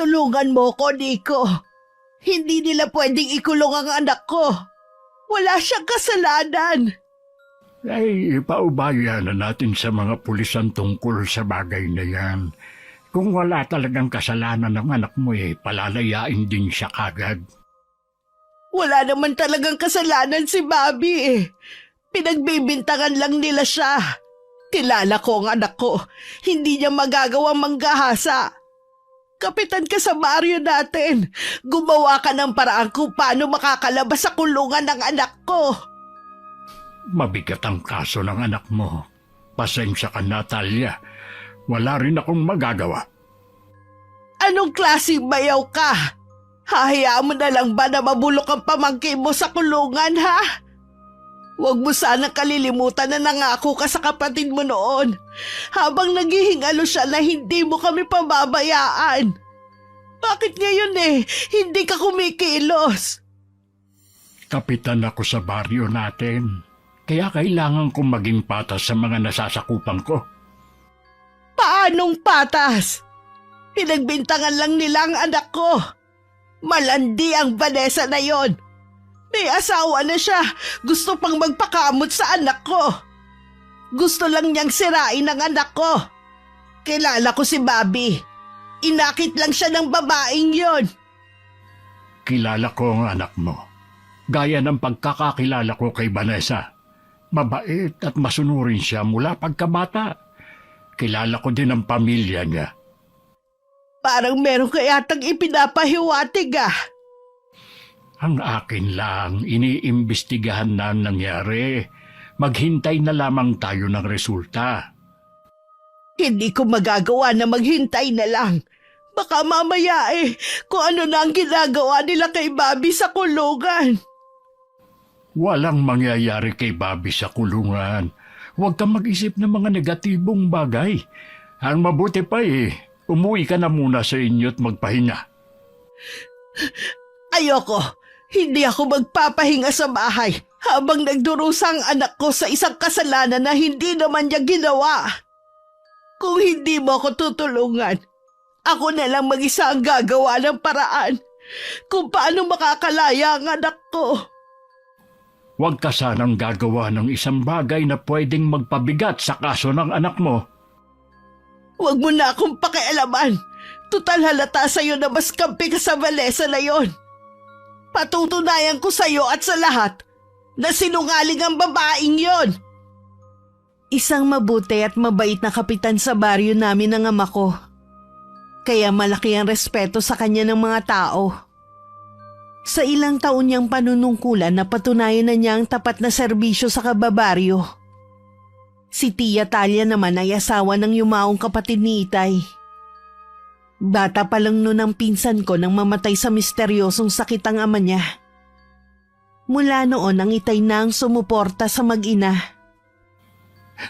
Tulungan mo ko, Nico. Hindi nila pwedeng ikulong ang anak ko. Wala siyang kasalanan. Ay, ipaubayan na natin sa mga pulisan tungkol sa bagay na yan. Kung wala talagang kasalanan ng anak mo, palalayain din siya kagad. Wala naman talagang kasalanan si Bobby eh. Pinagbibintangan lang nila siya. Kilala ko ang anak ko. Hindi niya magagawang manggahasa. Kapitan ka sa baryo natin. Gumawa ka ng paraan kung paano makakalabas sa kulungan ng anak ko. Mabigat ang kaso ng anak mo. Pasensya ka, Natalia. Wala rin akong magagawa. Anong klaseng bayaw ka? Hahayaan mo na lang ba na mabulok ang pamangkin mo sa kulungan, ha? Huwag mo sana kalilimutan na nangako ka sa kapatid mo noon habang naghihingalo siya na hindi mo kami pababayaan. Bakit ngayon hindi ka kumikilos? Kapitan ako sa baryo natin. Kaya kailangan kong maging patas sa mga nasasakupan ko. Paanong patas? Pinagbintangan lang nila ang anak ko. Malandi ang Vanessa na yon. May asawa na siya. Gusto pang magpakamot sa anak ko. Gusto lang niyang sirain ang anak ko. Kilala ko si Bobby. Inakit lang siya ng babaeng yon. Kilala ko ang anak mo. Gaya ng pagkakakilala ko kay Vanessa. Mabait at masunurin siya mula pagkabata. Kilala ko din ang pamilya niya. Parang meron ka yatang ipinapahiwatig ah. Ang akin lang, iniimbestigahan na ang nangyari. Maghintay na lamang tayo ng resulta. Hindi ko magagawa na maghintay na lang. Baka mamaya kung ano na ang ginagawa nila kay Bobby sa kulungan. Walang mangyayari kay Bobby sa kulungan. Huwag kang mag-isip ng mga negatibong bagay. Ang mabuti pa umuwi ka na muna sa inyo at magpahinga. Ayoko. Hindi ako magpapahinga sa bahay habang nagdurusa ang anak ko sa isang kasalanan na hindi naman niya ginawa. Kung hindi mo ako tutulungan, ako na lang mag-isa ang gagawa ng paraan kung paano makakalaya ang anak ko. Huwag ka sanang gagawa ng isang bagay na pwedeng magpabigat sa kaso ng anak mo. Huwag mo na akong pakialaman. Tutal halata sa'yo na mas kampi ka sa Vanessa na yon. Patutunayan ko sa'yo at sa lahat na sinungaling ang babaeng yon. Isang mabuti at mabait na kapitan sa baryo namin ang ama ko. Kaya malaki ang respeto sa kanya ng mga tao. Sa ilang taon niyang panunungkulan napatunayan na niya ang tapat na serbisyo sa kababaryo. Si Tia Talia naman ay asawa ng yumaong kapatid ni Itay. Bata pa lang noon ang pinsan ko nang mamatay sa misteryosong sakit ang ama niya. Mula noon ang Itay na ang sumuporta sa mag-ina.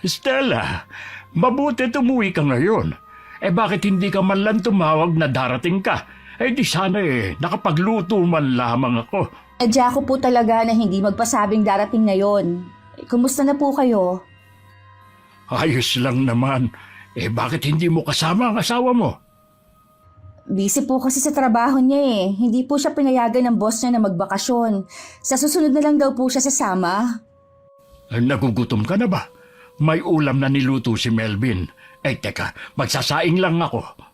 Stella, mabuti tumuwi ka ngayon. Bakit hindi ka man lang tumawag na darating ka? Di sana nakapagluto man lamang ako. Adya ko po talaga na hindi magpasabing darating ngayon. Kumusta na po kayo? Ayos lang naman. Bakit hindi mo kasama ang asawa mo? Busy po kasi sa trabaho niya Hindi po siya pinayagan ng boss niya na magbakasyon. Sa susunod na lang daw po siya sasama. Nagugutom ka na ba? May ulam na niluto si Melvin. Teka, magsasaing lang ako.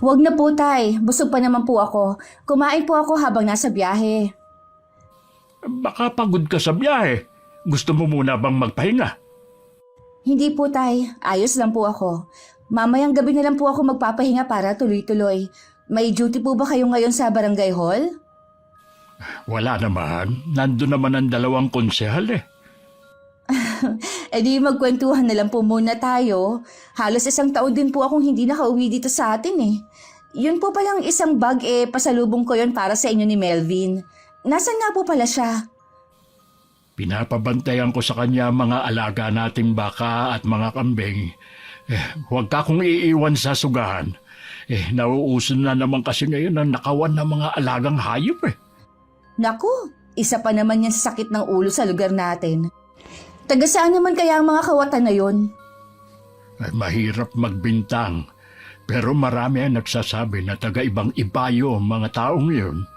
Huwag na po, Tay. Busog pa naman po ako. Kumain po ako habang nasa biyahe. Baka pagod ka sa biyahe. Gusto mo muna bang magpahinga? Hindi po, Tay. Ayos lang po ako. Mamayang gabi na lang po ako magpapahinga para tuloy-tuloy. May duty po ba kayo ngayon sa barangay hall? Wala naman. Nandun naman ang dalawang konsehal Di magkwentuhan na lang po muna tayo. Halos 1 taon din po akong hindi nakauwi dito sa atin Yun po palang isang bag pasalubong ko yon para sa inyo ni Melvin. Nasaan nga po pala siya? Pinapabantayan ko sa kanya mga alaga nating baka at mga kambing. Huwag ka kong iiwan sa sugahan. Nauuso na naman kasi ngayon ang nakawan ng mga alagang hayop Naku, isa pa naman yan sa sakit ng ulo sa lugar natin. Taga saan naman kaya ang mga kawatan na yon? Mahirap magbintang. Pero marami ang nagsasabi na taga-ibang ibayo ang mga taong yun.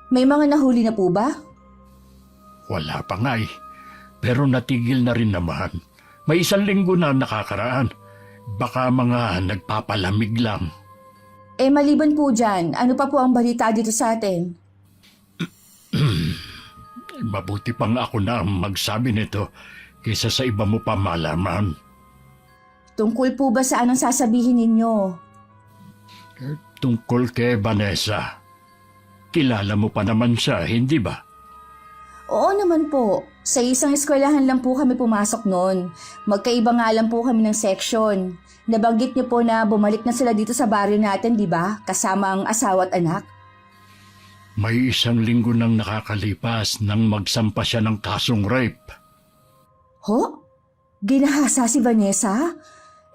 May mga nahuli na po ba? Wala pa nga eh. Pero natigil na rin naman. May 1 linggo na nakakaraan. Baka mga nagpapalamig lang. Maliban po dyan, ano pa po ang balita dito sa atin? Mabuti pang ako na ang magsabi nito kaysa sa iba mo pa malaman. Tungkol po ba sa anong sasabihin ninyo? Tungkol kay Vanessa. Kilala mo pa naman siya, hindi ba? Oo naman po. Sa isang eskwelahan lang po kami pumasok noon. Magkaiba nga lang po kami ng section. Nabanggit niyo po na bumalik na sila dito sa baryo natin, di ba? Kasama ang asawa at anak. May 1 linggo nang nakakalipas nang magsampa siya ng kasong rape. Ho? Ginahasa si Vanessa?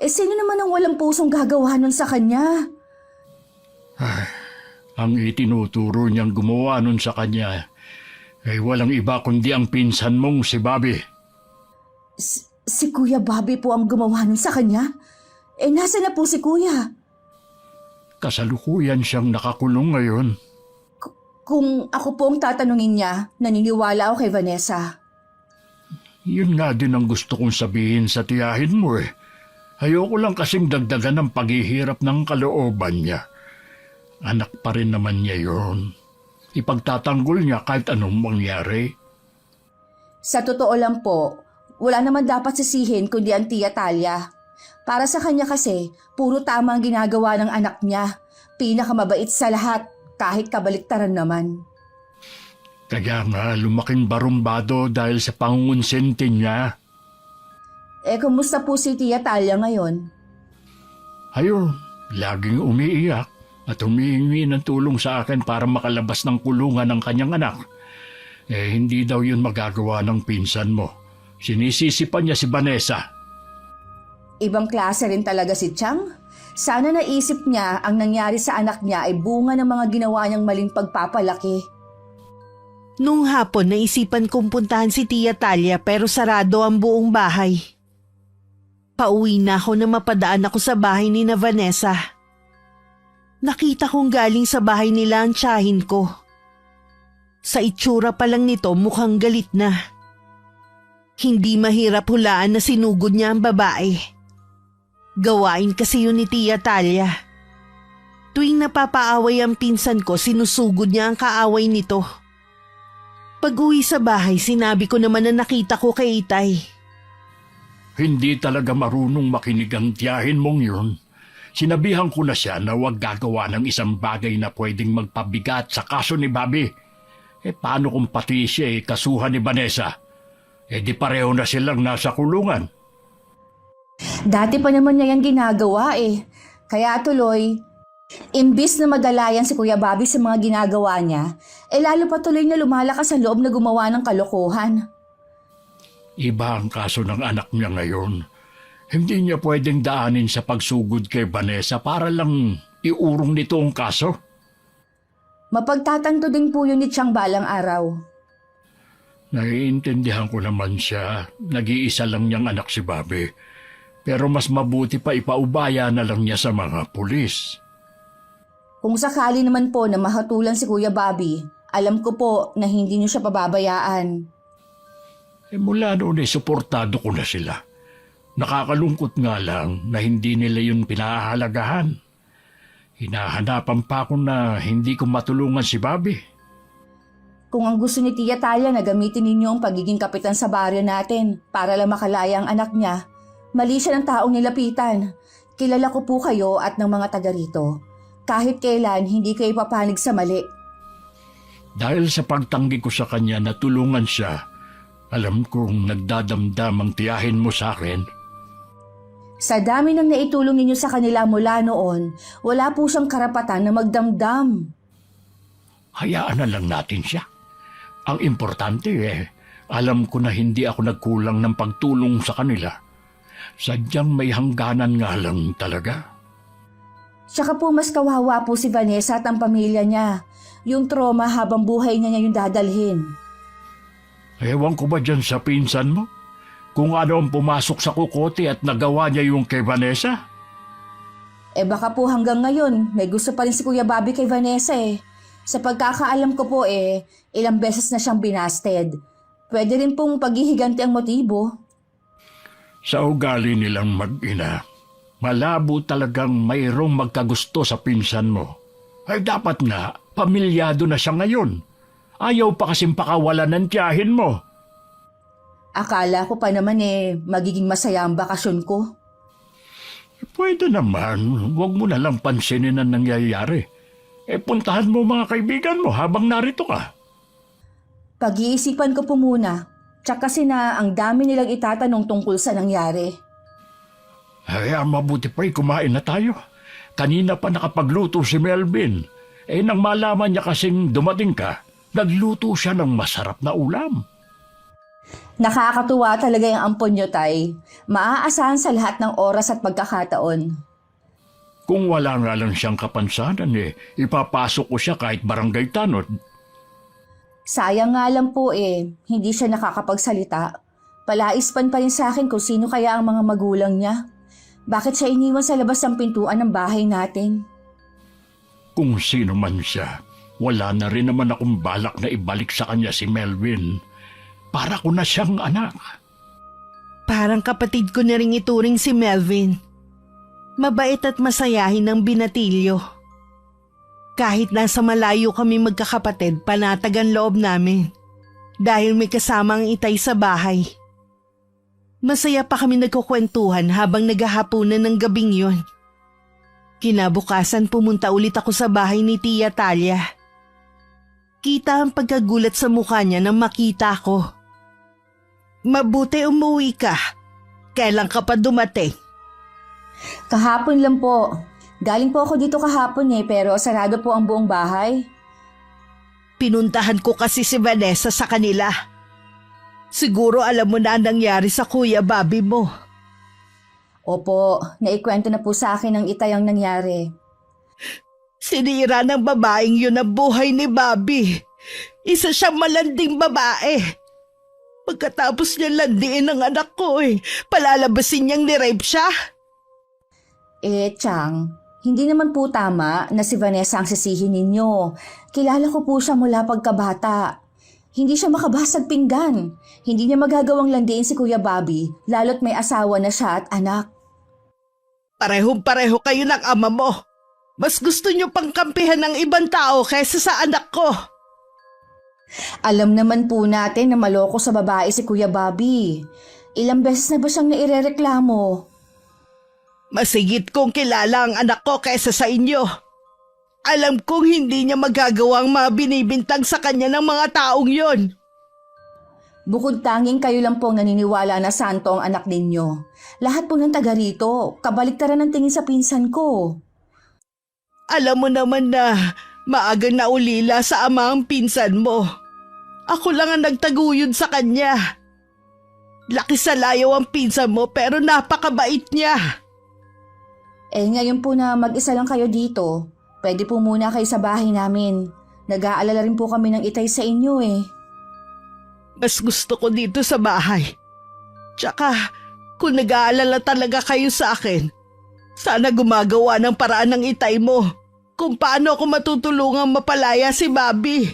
Sino naman ang walang pusong gagawa nun sa kanya? Ang itinuturo niyang gumawa nun sa kanya ay walang iba kundi ang pinsan mong si Bobby. Si Kuya Bobby po ang gumawa nun sa kanya? Nasa na po si Kuya? Kasalukuyan siyang nakakulong ngayon. Kung ako po ang tatanungin niya, naniniwala ako kay Vanessa. Yun nga din ang gusto kong sabihin sa tiyahin mo eh. Ayoko lang kasing dagdagan ng paghihirap ng kalooban niya. Anak pa rin naman niya yun. Ipagtatanggol niya kahit anong mangyari. Sa totoo lang po, wala naman dapat sisihin kundi ang Tia Talia. Para sa kanya kasi, puro tama ang ginagawa ng anak niya. Pinakamabait sa lahat, kahit kabaliktaran naman. Kaya nga lumaking barumbado dahil sa pangungunsente niya. Kumusta po si Tia Talia ngayon? Ayun, laging umiiyak at humihingi ng tulong sa akin para makalabas ng kulungan ng kanyang anak. Hindi daw yun magagawa ng pinsan mo. Sinisisi pa niya si Vanessa. Ibang klase rin talaga si Chang. Sana naisip niya ang nangyari sa anak niya ay bunga ng mga ginawa niyang maling pagpapalaki. Nung hapon, naisipan kong puntahan si Tia Talia pero sarado ang buong bahay. Pauwi na ako na mapadaan ako sa bahay ni na Vanessa. Nakita kong galing sa bahay nila ang tiyahin ko. Sa itsura pa lang nito mukhang galit na. Hindi mahirap hulaan na sinugod niya ang babae. Gawain kasi yun ni Tia Talia. Tuwing napapaaway ang pinsan ko, sinusugod niya ang kaaway nito. Pag-uwi sa bahay, sinabi ko naman na nakita ko kay Itay. Hindi talaga marunong makinig ang tiyahin mong yun. Sinabihan ko na siya na huwag gagawa ng isang bagay na pwedeng magpabigat sa kaso ni Bobby. Paano kung pati siya kasuhan ni Vanessa? Di pareho na silang nasa kulungan. Dati pa naman niya yan ginagawa eh. Kaya tuloy, imbis na madalayan si Kuya Bobby sa mga ginagawa niya, lalo pa tuloy na lumalakas ang loob na gumawa ng kalokohan. Iba ang kaso ng anak niya ngayon. Hindi niya pwedeng daanin sa pagsugod kay Vanessa para lang iurong nito ang kaso. Mapagtatanto din po yun ni Chang balang araw. Naiintindihan ko naman siya. Nag-iisa lang niyang anak si Bobby. Pero mas mabuti pa ipaubaya na lang niya sa mga pulis. Kung sakali naman po na mahatulan si Kuya Bobby, alam ko po na hindi niyo siya pababayaan. Mula noon suportado ko na sila. Nakakalungkot nga lang na hindi nila yun pinahahalagahan. Hinahanapan pa ako na hindi ko matulungan si Bobby. Kung ang gusto ni Tia Talia na gamitin ninyo ang pagiging kapitan sa baryo natin para lang makalaya ang anak niya, mali siya ng taong nilapitan. Kilala ko po kayo at ng mga taga rito. Kahit kailan, hindi kayo ipapanig sa mali. Dahil sa pagtanggi ko sa kanya na tulungan siya, alam kong nagdadamdam ang tiyahin mo sa akin. Sa dami ng naitulong ninyo sa kanila mula noon, wala po siyang karapatan na magdamdam. Hayaan na lang natin siya. Ang importante alam ko na hindi ako nagkulang ng pagtulong sa kanila. Sadyang may hangganan nga lang talaga. Tsaka po mas kawawa po si Vanessa at ang pamilya niya. Yung trauma habang buhay niya yung dadalhin. Ewan ko ba dyan sa pinsan mo? Kung ano ang pumasok sa kukote at nagawa niya yung kay Vanessa? Baka po hanggang ngayon, may gusto pa rin si Kuya Bobby kay Vanessa eh. Sa pagkakaalam ko po ilang beses na siyang binasted. Pwede rin pong paghihiganti ang motibo. Sa ugali nilang mag-ina, malabo talagang mayroong magkagusto sa pinsan mo. Ay dapat nga, pamilyado na siya ngayon. Ayaw pa kasing pakawalan ng tiyahin mo. Akala ko pa naman magiging masaya ang bakasyon ko. Pwede naman, huwag mo na lang pansinin ang nangyayari. Puntahan mo mga kaibigan mo habang narito ka. Pag-iisipan ko po muna. Tsak kasi na ang dami nilang itatanong tungkol sa nangyari. Ay, mabuti pa'y kumain na tayo. Kanina pa nakapagluto si Melvin. Nang malaman niya kasing dumating ka, nagluto siya ng masarap na ulam. Nakakatuwa talaga yung ampon nyo, Tay. Maaasahan sa lahat ng oras at pagkakataon. Kung wala nga lang siyang kapansanan ipapasok ko siya kahit barangay tanod. Sayang nga lang po hindi siya nakakapagsalita. Palaispan pa rin sa akin kung sino kaya ang mga magulang niya. Bakit siya iniwan sa labas ng pintuan ng bahay natin? Kung sino man siya, wala na rin naman akong balak na ibalik sa kanya si Melvin. Para ko na siyang anak. Parang kapatid ko na rin ituring si Melvin. Mabait at masayahin ang binatilyo. Kahit nasa malayo kami magkakapatid, panatag ang loob namin. Dahil may kasamang itay sa bahay. Masaya pa kami nagkukwentuhan habang naghahapunan ng gabing yon. Kinabukasan pumunta ulit ako sa bahay ni Tia Talia. Kita ang pagkagulat sa mukha niya nang makita ko. Mabuti umuwi ka. Kailan ka pa dumating? Kahapon lang po. Galing po ako dito kahapon pero sarado po ang buong bahay. Pinuntahan ko kasi si Vanessa sa kanila. Siguro alam mo na ang nangyari sa Kuya Bobby mo. Opo, naikwento na po sa akin ng itay ang nangyari. Sinira ng babaeng yun ang buhay ni Bobby. Isa siyang malanding babae. Pagkatapos niya landiin ang anak ko palalabasin niyang ni-rape siya. Chang, hindi naman po tama na si Vanessa ang sisihin ninyo. Kilala ko po siya mula pagkabata. Hindi siya makabasag pinggan. Hindi niya magagawang landiin si Kuya Bobby, lalo't may asawa na siya at anak. Parehong-pareho kayo ng ama mo. Mas gusto niyo pang kampihan ng ibang tao kaysa sa anak ko. Alam naman po natin na maloko sa babae si Kuya Bobby. Ilang beses na ba siyang nairereklamo? Masigit kong kilala ang anak ko kaysa sa inyo. Alam kong hindi niya magagawang mga binibintang sa kanya ng mga taong yon. Bukod tanging kayo lang pong naniniwala na santo ang anak ninyo. Lahat po ng taga rito, kabaliktaran ng tingin sa pinsan ko. Alam mo naman na maagang naulila sa ama ang pinsan mo. Ako lang ang nagtaguyod sa kanya. Laki sa layaw ang pinsan mo pero napakabait niya. Ngayon po na mag-isa lang kayo dito, pwede po muna kayo sa bahay namin. Nag-aalala rin po kami ng itay sa inyo Mas gusto ko dito sa bahay. Tsaka, kung nag-aalala talaga kayo sa akin, sana gumagawa ng paraan ng itay mo kung paano ako matutulungang mapalaya si Bobby.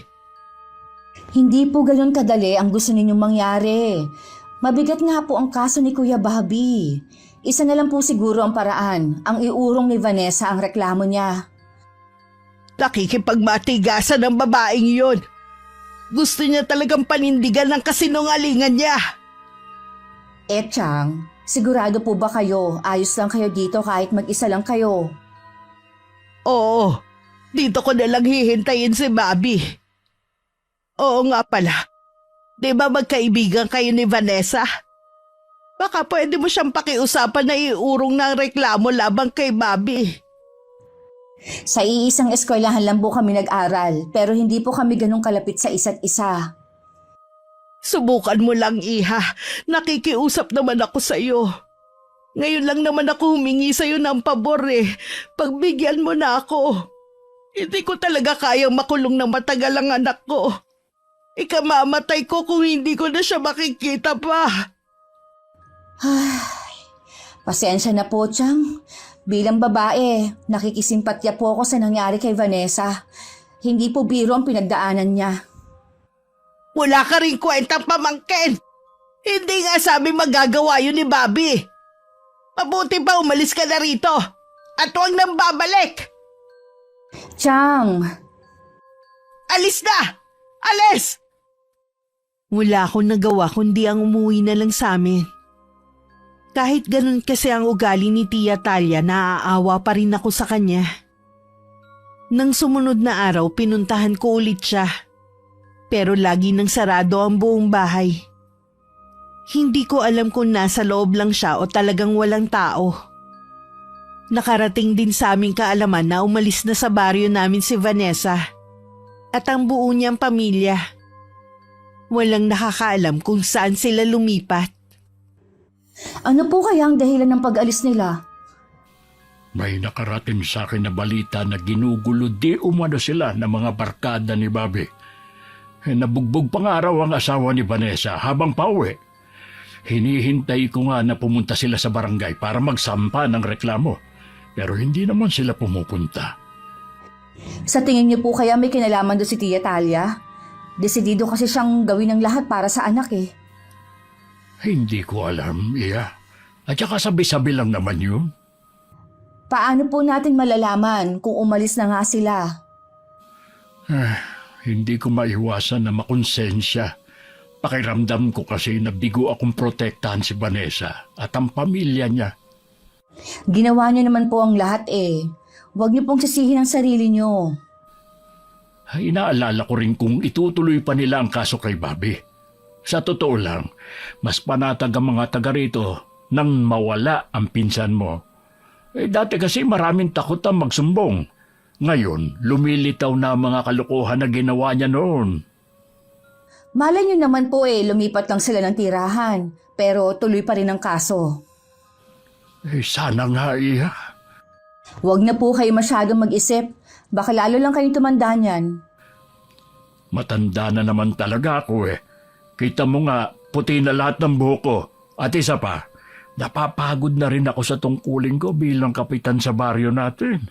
Hindi po ganun kadali ang gusto ninyong mangyari. Mabigat nga po ang kaso ni Kuya Bobby. Isa na lang po siguro ang paraan, ang iurong ni Vanessa ang reklamo niya. Nakikipagmatigasan ng babaeng yon. Gusto niya talagang panindigan ng kasinungalingan niya. Chang, sigurado po ba kayo? Ayos lang kayo dito kahit mag-isa lang kayo? Oo, dito ko nalang hihintayin si Bobby. Oo nga pala, di ba magkaibigan kayo ni Vanessa? Baka pwede mo siyang pakiusapan na iurong ng reklamo labang kay Bobby. Sa iisang eskwelahan lang po kami nag-aral, pero hindi po kami ganun kalapit sa isa't isa. Subukan mo lang, Iha. Nakikiusap naman ako sa iyo. Ngayon lang naman ako humingi sa iyo ng pabor Pagbigyan mo na ako. Hindi ko talaga kayang makulong ng matagal ang anak ko. Ikamamatay ko kung hindi ko na siya makikita pa. Pasensya na po, Chang. Bilang babae, nakikisimpatya po ako sa nangyari kay Vanessa. Hindi po biro ang pinagdaanan niya. Wala ka rin kwentang pamangkin. Hindi nga sabi magagawa yun ni Bobby. Mabuti pa umalis ka na rito at huwag nang babalik. Chang, Alis na! Alis! Wala akong nagawa kundi ang umuwi na lang sa amin. Kahit ganun kasi ang ugali ni Tia Talia, naaawa pa rin ako sa kanya. Nang sumunod na araw, pinuntahan ko ulit siya. Pero lagi nang sarado ang buong bahay. Hindi ko alam kung nasa loob lang siya o talagang walang tao. Nakarating din sa aming kaalaman na umalis na sa baryo namin si Vanessa at ang buo niyang pamilya. Walang nakakaalam kung saan sila lumipat. ano po kaya ang dahilan ng pag-alis nila? May nakarating sa akin na balita na ginugulo di umano sila ng mga barkada ni Bobby. Nabugbog pa nga raw ang asawa ni Vanessa habang pauwi. Hinihintay ko nga na pumunta sila sa barangay para magsampa ng reklamo. Pero hindi naman sila pumupunta. Sa tingin niyo po kaya may kinalaman doon si Tia Talia? Desidido kasi siyang gawin ang lahat para sa anak eh. Hindi ko alam, Iya. At saka sabi-sabi lang naman yun. Paano po natin malalaman kung umalis na nga sila? Hindi ko maiwasan na makonsensya. Pakiramdam ko kasi na bigo akong protektahan si Vanessa at ang pamilya niya. Ginawa niyo naman po ang lahat eh. Huwag niyo pong sisihin ang sarili niyo. Inaalala ko rin kung itutuloy pa nila ang kaso kay Bobby. Sa totoo lang, mas panatag ang mga taga rito nang mawala ang pinsan mo. Dati kasi maraming takot ang magsumbong. Ngayon, lumilitaw na ang mga kalokohan na ginawa niya noon. Malay niyo naman po eh, lumipat lang sila ng tirahan. Pero tuloy pa rin ang kaso. Sana nga, Iya. Huwag na po kayo masyadong mag-isip. Baka lalo lang kayong tumanda niyan. Matanda na naman talaga ako eh. Kita mo nga, puti na lahat ng buhok ko. At isa pa, napapagod na rin ako sa tungkulin ko bilang kapitan sa baryo natin.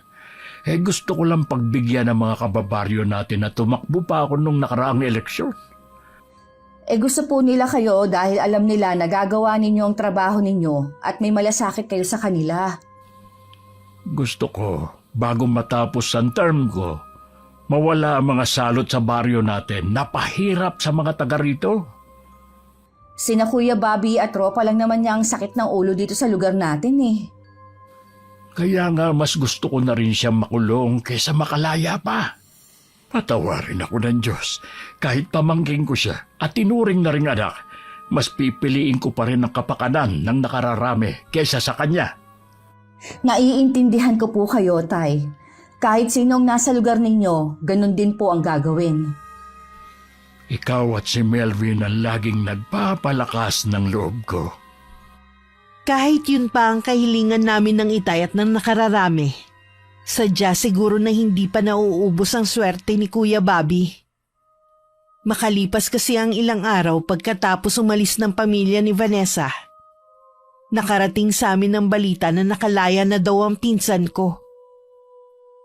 Gusto ko lang pagbigyan ng mga kababaryo natin na tumakbo pa ako nung nakaraang eleksyon. Gusto po nila kayo dahil alam nila na gagawa ninyo ang trabaho ninyo at may malasakit kayo sa kanila. Gusto ko, bago matapos ang term ko, mawala ang mga salot sa baryo natin. Napahirap sa mga taga rito. Sina Kuya Bobby at tropa lang naman niya ang sakit ng ulo dito sa lugar natin eh. Kaya nga mas gusto ko na rin siya makulong kaysa makalaya pa. Patawarin ako ng Diyos. Kahit pamangking ko siya at tinuring na rin anak, mas pipiliin ko pa rin ang kapakanan ng nakararami kaysa sa kanya. Naiintindihan ko po kayo, Tay. Kahit sinong nasa lugar ninyo, ganun din po ang gagawin. Ikaw at si Melvin ang laging nagpapalakas ng loob ko. Kahit yun pa ang kahilingan namin ng itay at ng nakararami, sadya siguro na hindi pa nauubos ang swerte ni Kuya Bobby. Makalipas kasi ang ilang araw pagkatapos umalis ng pamilya ni Vanessa. Nakarating sa amin ang balita na nakalaya na daw ang pinsan ko.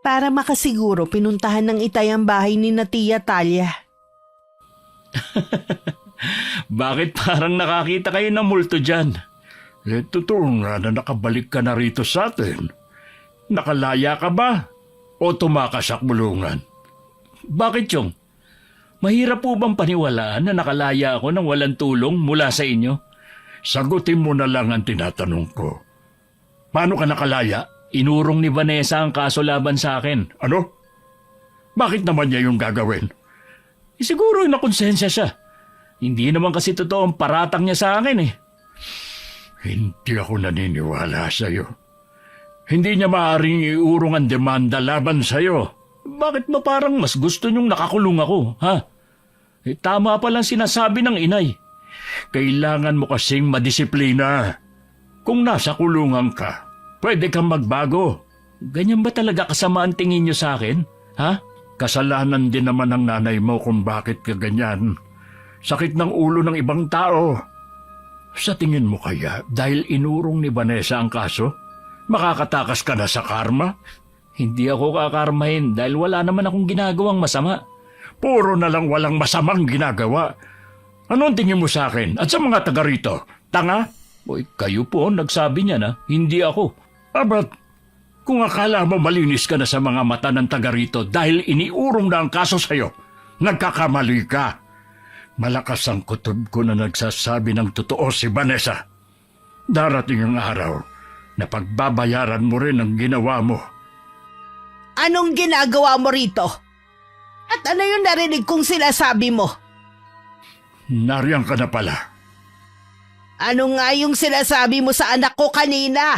Para makasiguro, pinuntahan ng itay ang bahay ni Tia Talia. Bakit parang nakakita kayo ng multo dyan? Totoo nga na nakabalik ka na rito sa atin. Nakalaya ka ba? O tumakas sa kulungan? Bakit yung? Mahirap po bang paniwalaan na nakalaya ako nang walang tulong mula sa inyo? Sagutin mo na lang ang tinatanong ko. Paano ka nakalaya? Inurong ni Vanessa ang kaso laban sa akin. Ano? Bakit naman niya yung gagawin? Siguro nakonsensya siya. Hindi naman kasi totoo ang paratang niya sa akin eh. Hindi ako naniniwala sa'yo. Hindi niya maaaring iurong ang demanda laban sa'yo. Bakit mo parang mas gusto niyong nakakulong ako, ha? Tama palang sinasabi ng inay. Kailangan mo kasing madisiplina. Kung nasa kulungan ka, pwede kang magbago. Ganyan ba talaga kasama ang tingin niyo sa akin, ha? Kasalanan din naman ng nanay mo kung bakit ka ganyan. Sakit ng ulo ng ibang tao. Sa tingin mo kaya, dahil inurong ni Vanessa ang kaso, Makakatakas ka na sa karma? Hindi ako kakarmahin dahil wala naman akong ginagawang masama. Puro na lang walang masamang ginagawa. Ano ang tingin mo sa akin at sa mga taga rito? Tanga? Boy, kayo po ang nagsabi niya na, hindi ako. Abat, kung akala mo malinis ka na sa mga mata ng taga rito dahil iniurong na ang kaso sa'yo, nagkakamali ka. Malakas ang kutob ko na nagsasabi ng totoo si Vanessa. Darating ang araw na pagbabayaran mo rin ang ginawa mo. Anong ginagawa mo rito? At ano yung narinig kong sinasabi mo? Nariyan ka na pala. Ano nga yung sinasabi mo sa anak ko kanina?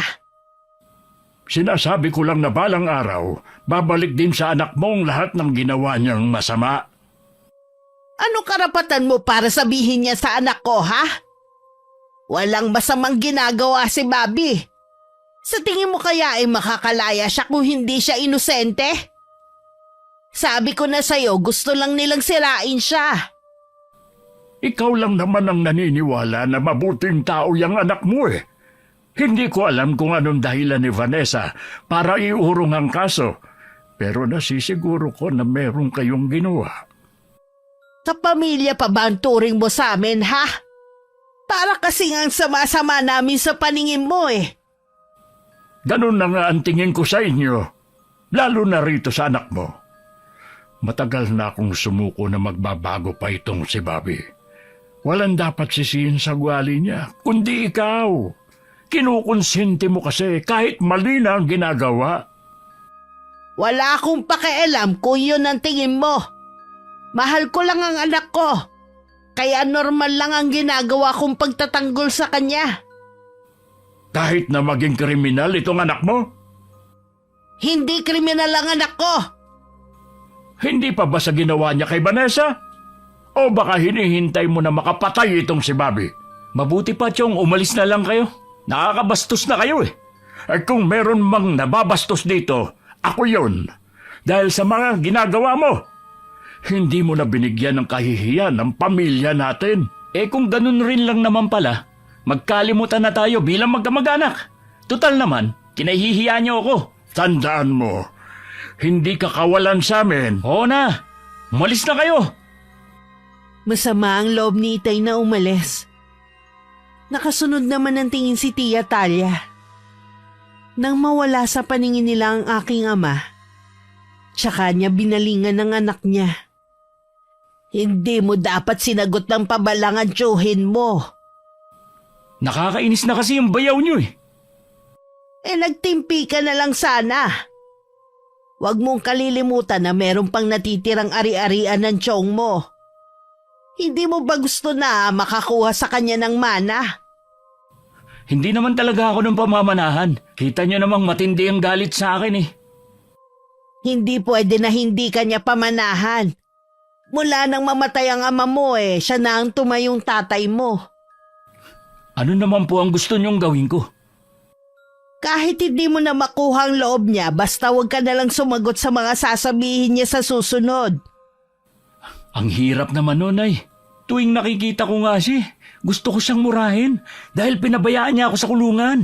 Sinasabi ko lang na balang araw, babalik din sa anak mo ang lahat ng ginawa niyang masama. Ano karapatan mo para sabihin niya sa anak ko, ha? Walang masamang ginagawa si Bobby. Sa tingin mo kaya ay makakalaya siya kung hindi siya inosente? Sabi ko na sa'yo, gusto lang nilang sirain siya. Ikaw lang naman ang naniniwala na mabuting tao yung anak mo eh. Hindi ko alam kung anong dahilan ni Vanessa para iurong ang kaso, pero nasisiguro ko na meron kayong ginawa. Kapamilya pa ba ang turing mo sa amin, ha? Para kasing ang sama-sama namin sa paningin mo eh. Ganun na nga ang tingin ko sa inyo, lalo na rito sa anak mo. Matagal na akong sumuko na magbabago pa itong si Bobby. Walang dapat sisihin sa ugali niya, kundi ikaw. Kinukonsente mo kasi kahit mali na ang ginagawa. Wala akong pakialam kung yun ang tingin mo. Mahal ko lang ang anak ko. Kaya normal lang ang ginagawa kong pagtatanggol sa kanya. Kahit na maging kriminal itong anak mo? Hindi kriminal ang anak ko. Hindi pa ba sa ginawa niya kay Vanessa? O baka hinihintay mo na makapatay itong si Bobby? Mabuti pa, Chong, umalis na lang kayo. Nakakabastos na kayo eh. At kung meron mang nababastos dito, ako yun. Dahil sa mga ginagawa mo. Hindi mo na binigyan ng kahihiyan ng pamilya natin. Eh kung ganun rin lang naman pala, magkalimutan na tayo bilang magkamag-anak. Tutal naman, kinahihiya niyo ako. Tandaan mo, hindi ka kawalan sa amin. Oo na, umalis na kayo. Masama ang loob ni Itay na umalis. Nakasunod naman ng tingin si Tia Talia. Nang mawala sa paningin nila ang aking ama, tsaka niya binalingan ng anak niya. Hindi mo dapat sinagot ng pabalangan tiyuhin mo. Nakakainis na kasi yung bayaw niyo eh. Nagtimpi ka na lang sana. Huwag mong kalilimutan na meron pang natitirang ari-arian ng tiyong mo. Hindi mo ba gusto na makakuha sa kanya ng mana? Hindi naman talaga ako ng pamamanahan. Kita niyo namang matindi ang galit sa akin eh. Hindi pwede na hindi kanya pamanahan. Mula nang mamatay ang ama mo siya na ang tumayong tatay mo. Ano naman po ang gusto niyong gawin ko? Kahit hindi mo na makuha ang loob niya, basta huwag ka na lang sumagot sa mga sasabihin niya sa susunod. Ang hirap naman nun ay. Tuwing nakikita ko nga siya, gusto ko siyang murahin dahil pinabayaan niya ako sa kulungan.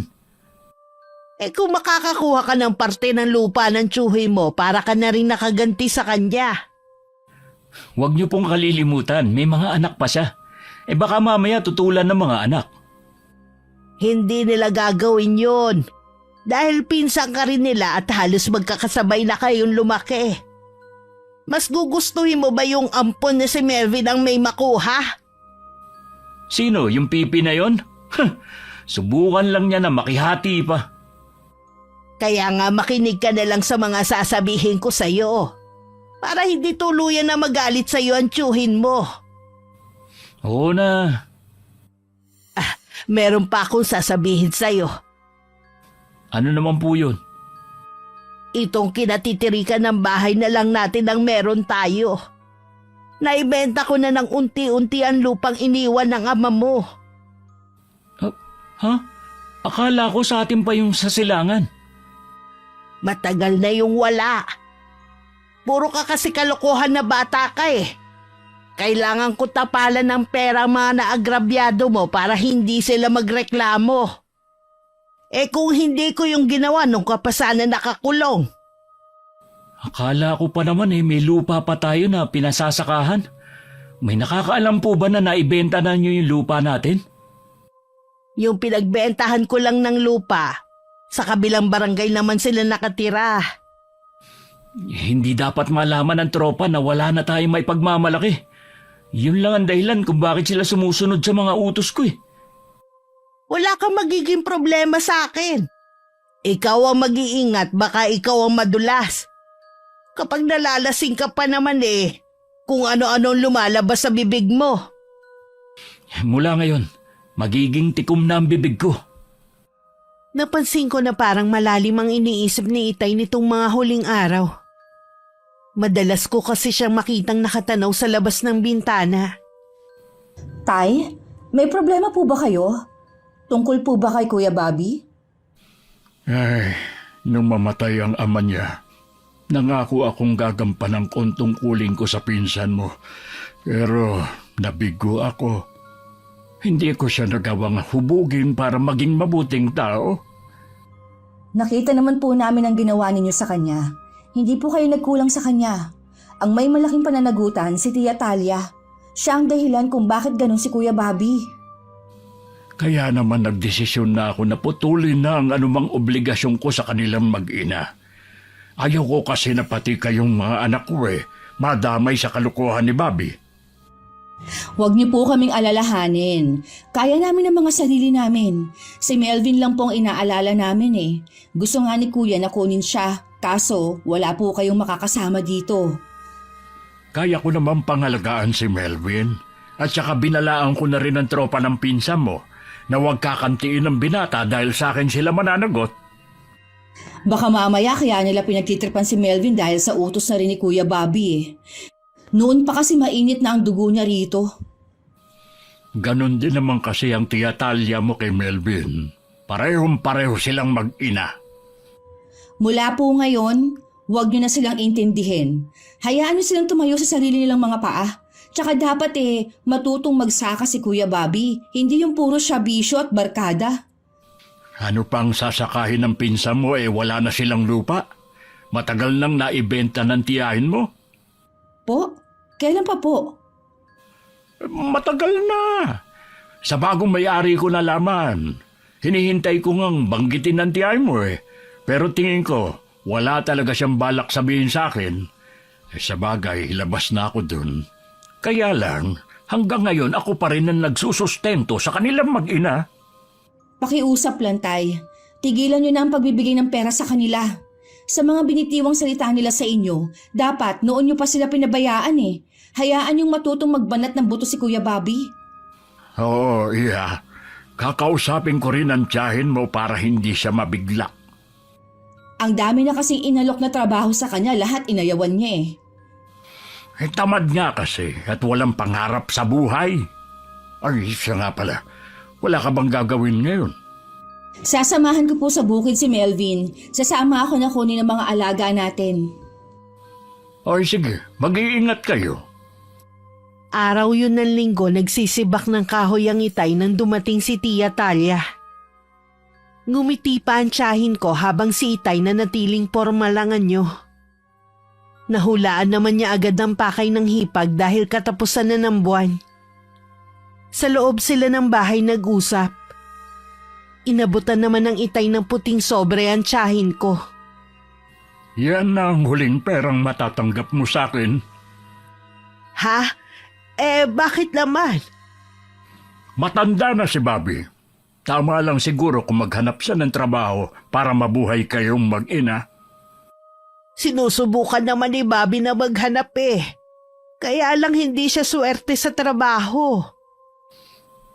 Kung makakakuha ka ng parte ng lupa ng tiyuhin mo, para ka na rin nakaganti sa kanya. Huwag niyo pong kalilimutan, may mga anak pa siya. Baka mamaya tutulan ng mga anak. Hindi nila gagawin yun. Dahil pinsan ka rin nila at halos magkakasabay na kayong lumaki. Mas gugustuhin mo ba yung ampon na si Melvin ang may makuha? Sino, yung pipi na yon? Subukan lang niya na makihati pa. Kaya nga makinig ka na lang sa mga sasabihin ko sa'yo. Para hindi tuluyan na magalit sa'yo ang tiyuhin mo. Oo na. Meron pa akong sasabihin sa'yo. Ano naman po yun? Itong kinatitirikan ng bahay na lang natin ang meron tayo. Naibenta ko na ng unti-unti ang lupang iniwan ng ama mo. Ha? Akala ko sa atin pa yung sasilangan. Matagal na yung wala. Puro ka kasi kalokohan na bata ka eh. Kailangan ko tapalan ng pera ang mga naagrabyado mo para hindi sila magreklamo. Kung hindi ko yung ginawa nung ka pa sana nakakulong. Akala ko pa naman may lupa pa tayo na pinasasakahan. May nakakaalam po ba na naibenta na niyo yung lupa natin? Yung pinagbentahan ko lang ng lupa, sa kabilang barangay naman sila nakatira. Hindi dapat malaman ng tropa na wala na tayong may pagmamalaki. Yun lang ang dahilan kung bakit sila sumusunod sa mga utos ko eh. Wala kang magiging problema sa akin. Ikaw ang mag-iingat, baka ikaw ang madulas. Kapag nalalasing ka pa naman kung ano-ano lumalabas sa bibig mo. Mula ngayon, magiging tikom na ang bibig ko. Napansin ko na parang malalim ang iniisip ni Itay nitong mga huling araw. Madalas ko kasi siyang makitang nakatanaw sa labas ng bintana. Tay, may problema po ba kayo? Tungkol po ba kay Kuya Bobby? Ay, nung mamatay ang ama niya, nangako akong gagampanan ang tungkulin ko sa pinsan mo. Pero nabigo ako. Hindi ko siya nagawang hubugin para maging mabuting tao. Nakita naman po namin ang ginawa ninyo sa kanya. Hindi po kayo nagkulang sa kanya. Ang may malaking pananagutan si Tia Talia. Siya ang dahilan kung bakit ganun si Kuya Bobby. Kaya naman nagdesisyon na ako na putulin na ang anumang obligasyon ko sa kanilang mag-ina. Ayaw ko kasi na pati kayong mga anak ko madamay sa kalukuhan ni Bobby. Huwag niyo po kaming alalahanin. Kaya namin ang mga sarili namin. Si Melvin lang po ang inaalala namin Gusto nga ni Kuya na kunin siya. Kaso wala po kayong makakasama dito. Kaya ko naman pangalagaan si Melvin. At saka binalaan ko na rin ang tropa ng pinsan mo na huwag kakantiin ng binata dahil sa akin sila mananagot. Baka mamaya kaya nila pinagtitripan si Melvin dahil sa utos na rin ni Kuya Bobby Noon pa kasi mainit na ang dugo niya rito. Ganon din naman kasi ang Tia Talia mo kay Melvin. Parehong-pareho silang mag-ina. Mula po ngayon, huwag niyo na silang intindihin. Hayaan niyo silang tumayo sa sarili nilang mga paa. Tsaka dapat matutong magsaka si Kuya Bobby. Hindi yung puro siya bisyo at barkada. Ano pang sasakahin ng pinsan mo wala na silang lupa? Matagal nang naibenta ng tiyahin mo? Po? Kailan pa po? Matagal na. Sa bagong may-ari ko nalaman. Hinihintay ko ngang banggitin ng tiyahin mo Pero tingin ko, wala talaga siyang balak sabihin sa akin. Sa bagay, labas na ako dun. Kaya lang, hanggang ngayon ako pa rin ang nagsusustento sa kanilang mag-ina. Pakiusap lang, Tay. Tigilan niyo na ang pagbibigay ng pera sa kanila. Sa mga binitiwang salita nila sa inyo, dapat noon niyo pa sila pinabayaan Hayaan yung matutong magbanat ng buto si Kuya Bobby. Oo, iya. Kakausapin ko rin ang tiyahin mo para hindi siya mabigla. Ang dami na kasing inalok na trabaho sa kanya, lahat inayawan niya Tamad nga kasi at walang pangarap sa buhay. Ay, siya nga pala. Wala ka bang gagawin ngayon? Sasamahan ko po sa bukid si Melvin. Sasama ako na kunin ang mga alaga natin. Ay, sige. Mag-iingat kayo. Araw yun ng linggo nagsisibak ng kahoy ang Itay nang dumating si Tia Talia. Ngumiti pa ang tiyahin ko habang si Itay na natiling porma lang anyo. Nahulaan naman niya agad ang pakay ng hipag dahil katapusan na ng buwan. Sa loob sila ng bahay nag-usap. Inabutan naman ng Itay ng puting sobre ang tiyahin ko. Yan na ang huling perang matatanggap mo sa akin. Ha? Bakit naman? Matanda na si Bobby. Tama lang siguro kung maghanap siya ng trabaho para mabuhay kayong mag-ina. Sinusubukan naman ni Bobby na maghanap Kaya lang hindi siya swerte sa trabaho.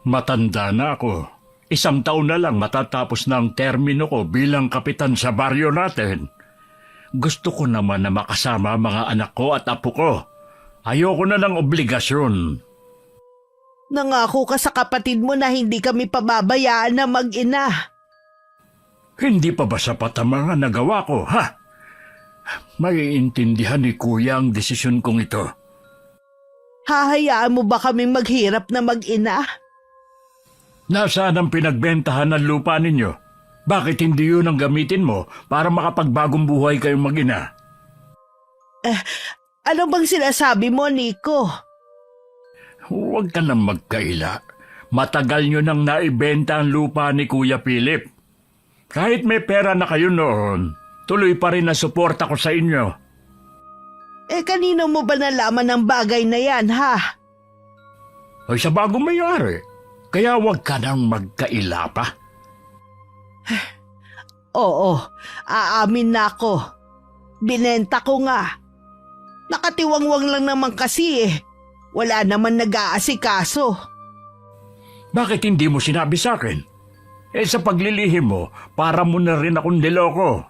Matanda na ako. 1 taon na lang matatapos na ang termino ko bilang kapitan sa baryo natin. Gusto ko naman na makasama mga anak ko at apo ko. Ayoko na ng obligasyon. Nangako ka sa kapatid mo na hindi kami pababayaan na mag-ina. Hindi pa ba sapat ang mga nagawa ko, ha? Maiintindihan ni Kuya ang desisyon kong ito. Hahayaan mo ba kaming maghirap na mag-ina? Nasaan ang pinagbentahan ng lupa ninyo? Bakit hindi yun ang gamitin mo para makapagbagong buhay kayong mag-ina? Ano bang sinasabi mo, Nico? Huwag ka nang magkaila. Matagal nyo nang naibenta ang lupa ni Kuya Philip. Kahit may pera na kayo noon, tuloy pa rin na suporta ko sa inyo. Kanino mo ba nalaman ang bagay na yan, ha? Ay sa bagong mayari. Kaya huwag ka nang magkaila pa. Oo, aamin na ako. Binenta ko nga. Nakatiwangwang lang naman kasi Wala naman nag-aasikaso. Bakit hindi mo sinabi sa akin? Sa paglilihim mo, para mo na rin akong niloko.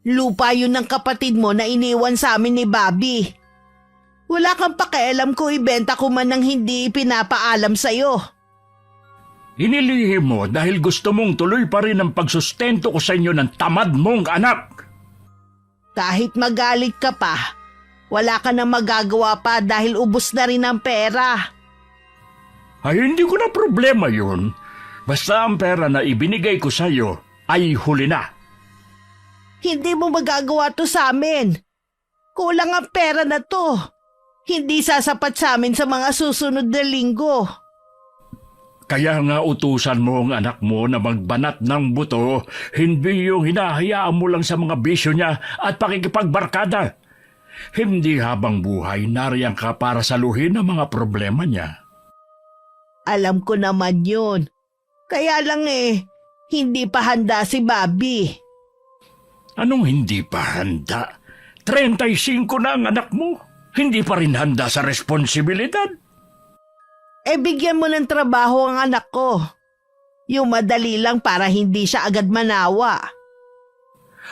Lupa yun ng kapatid mo na iniwan sa amin ni Bobby. Wala kang pakialam kung ibenta ko man ng hindi pinapaalam sa'yo. Inilihim mo dahil gusto mong tuloy pa rin ang pagsustento ko sa inyo ng tamad mong anak. Kahit magalit ka pa, wala ka na magagawa pa dahil ubos na rin ang pera. Ay hindi ko na problema yun. Basta ang pera na ibinigay ko sa iyo ay huli na. Hindi mo magagawa to sa amin. Kulang ang pera na to. Hindi sasapat sa amin sa mga susunod na linggo. Kaya nga utusan mo ang anak mo na magbanat ng buto, hindi yung hinahayaan mo lang sa mga bisyo niya at pakikipagbarkada. Hindi habang buhay nariyan ka para saluhin ang mga problema niya. Alam ko naman yun. Kaya lang hindi pa handa si Bobby. Anong hindi pa handa? 35 na ang anak mo. Hindi pa rin handa sa responsibilidad. Bigyan mo ng trabaho ang anak ko. Yung madali lang para hindi siya agad manawa.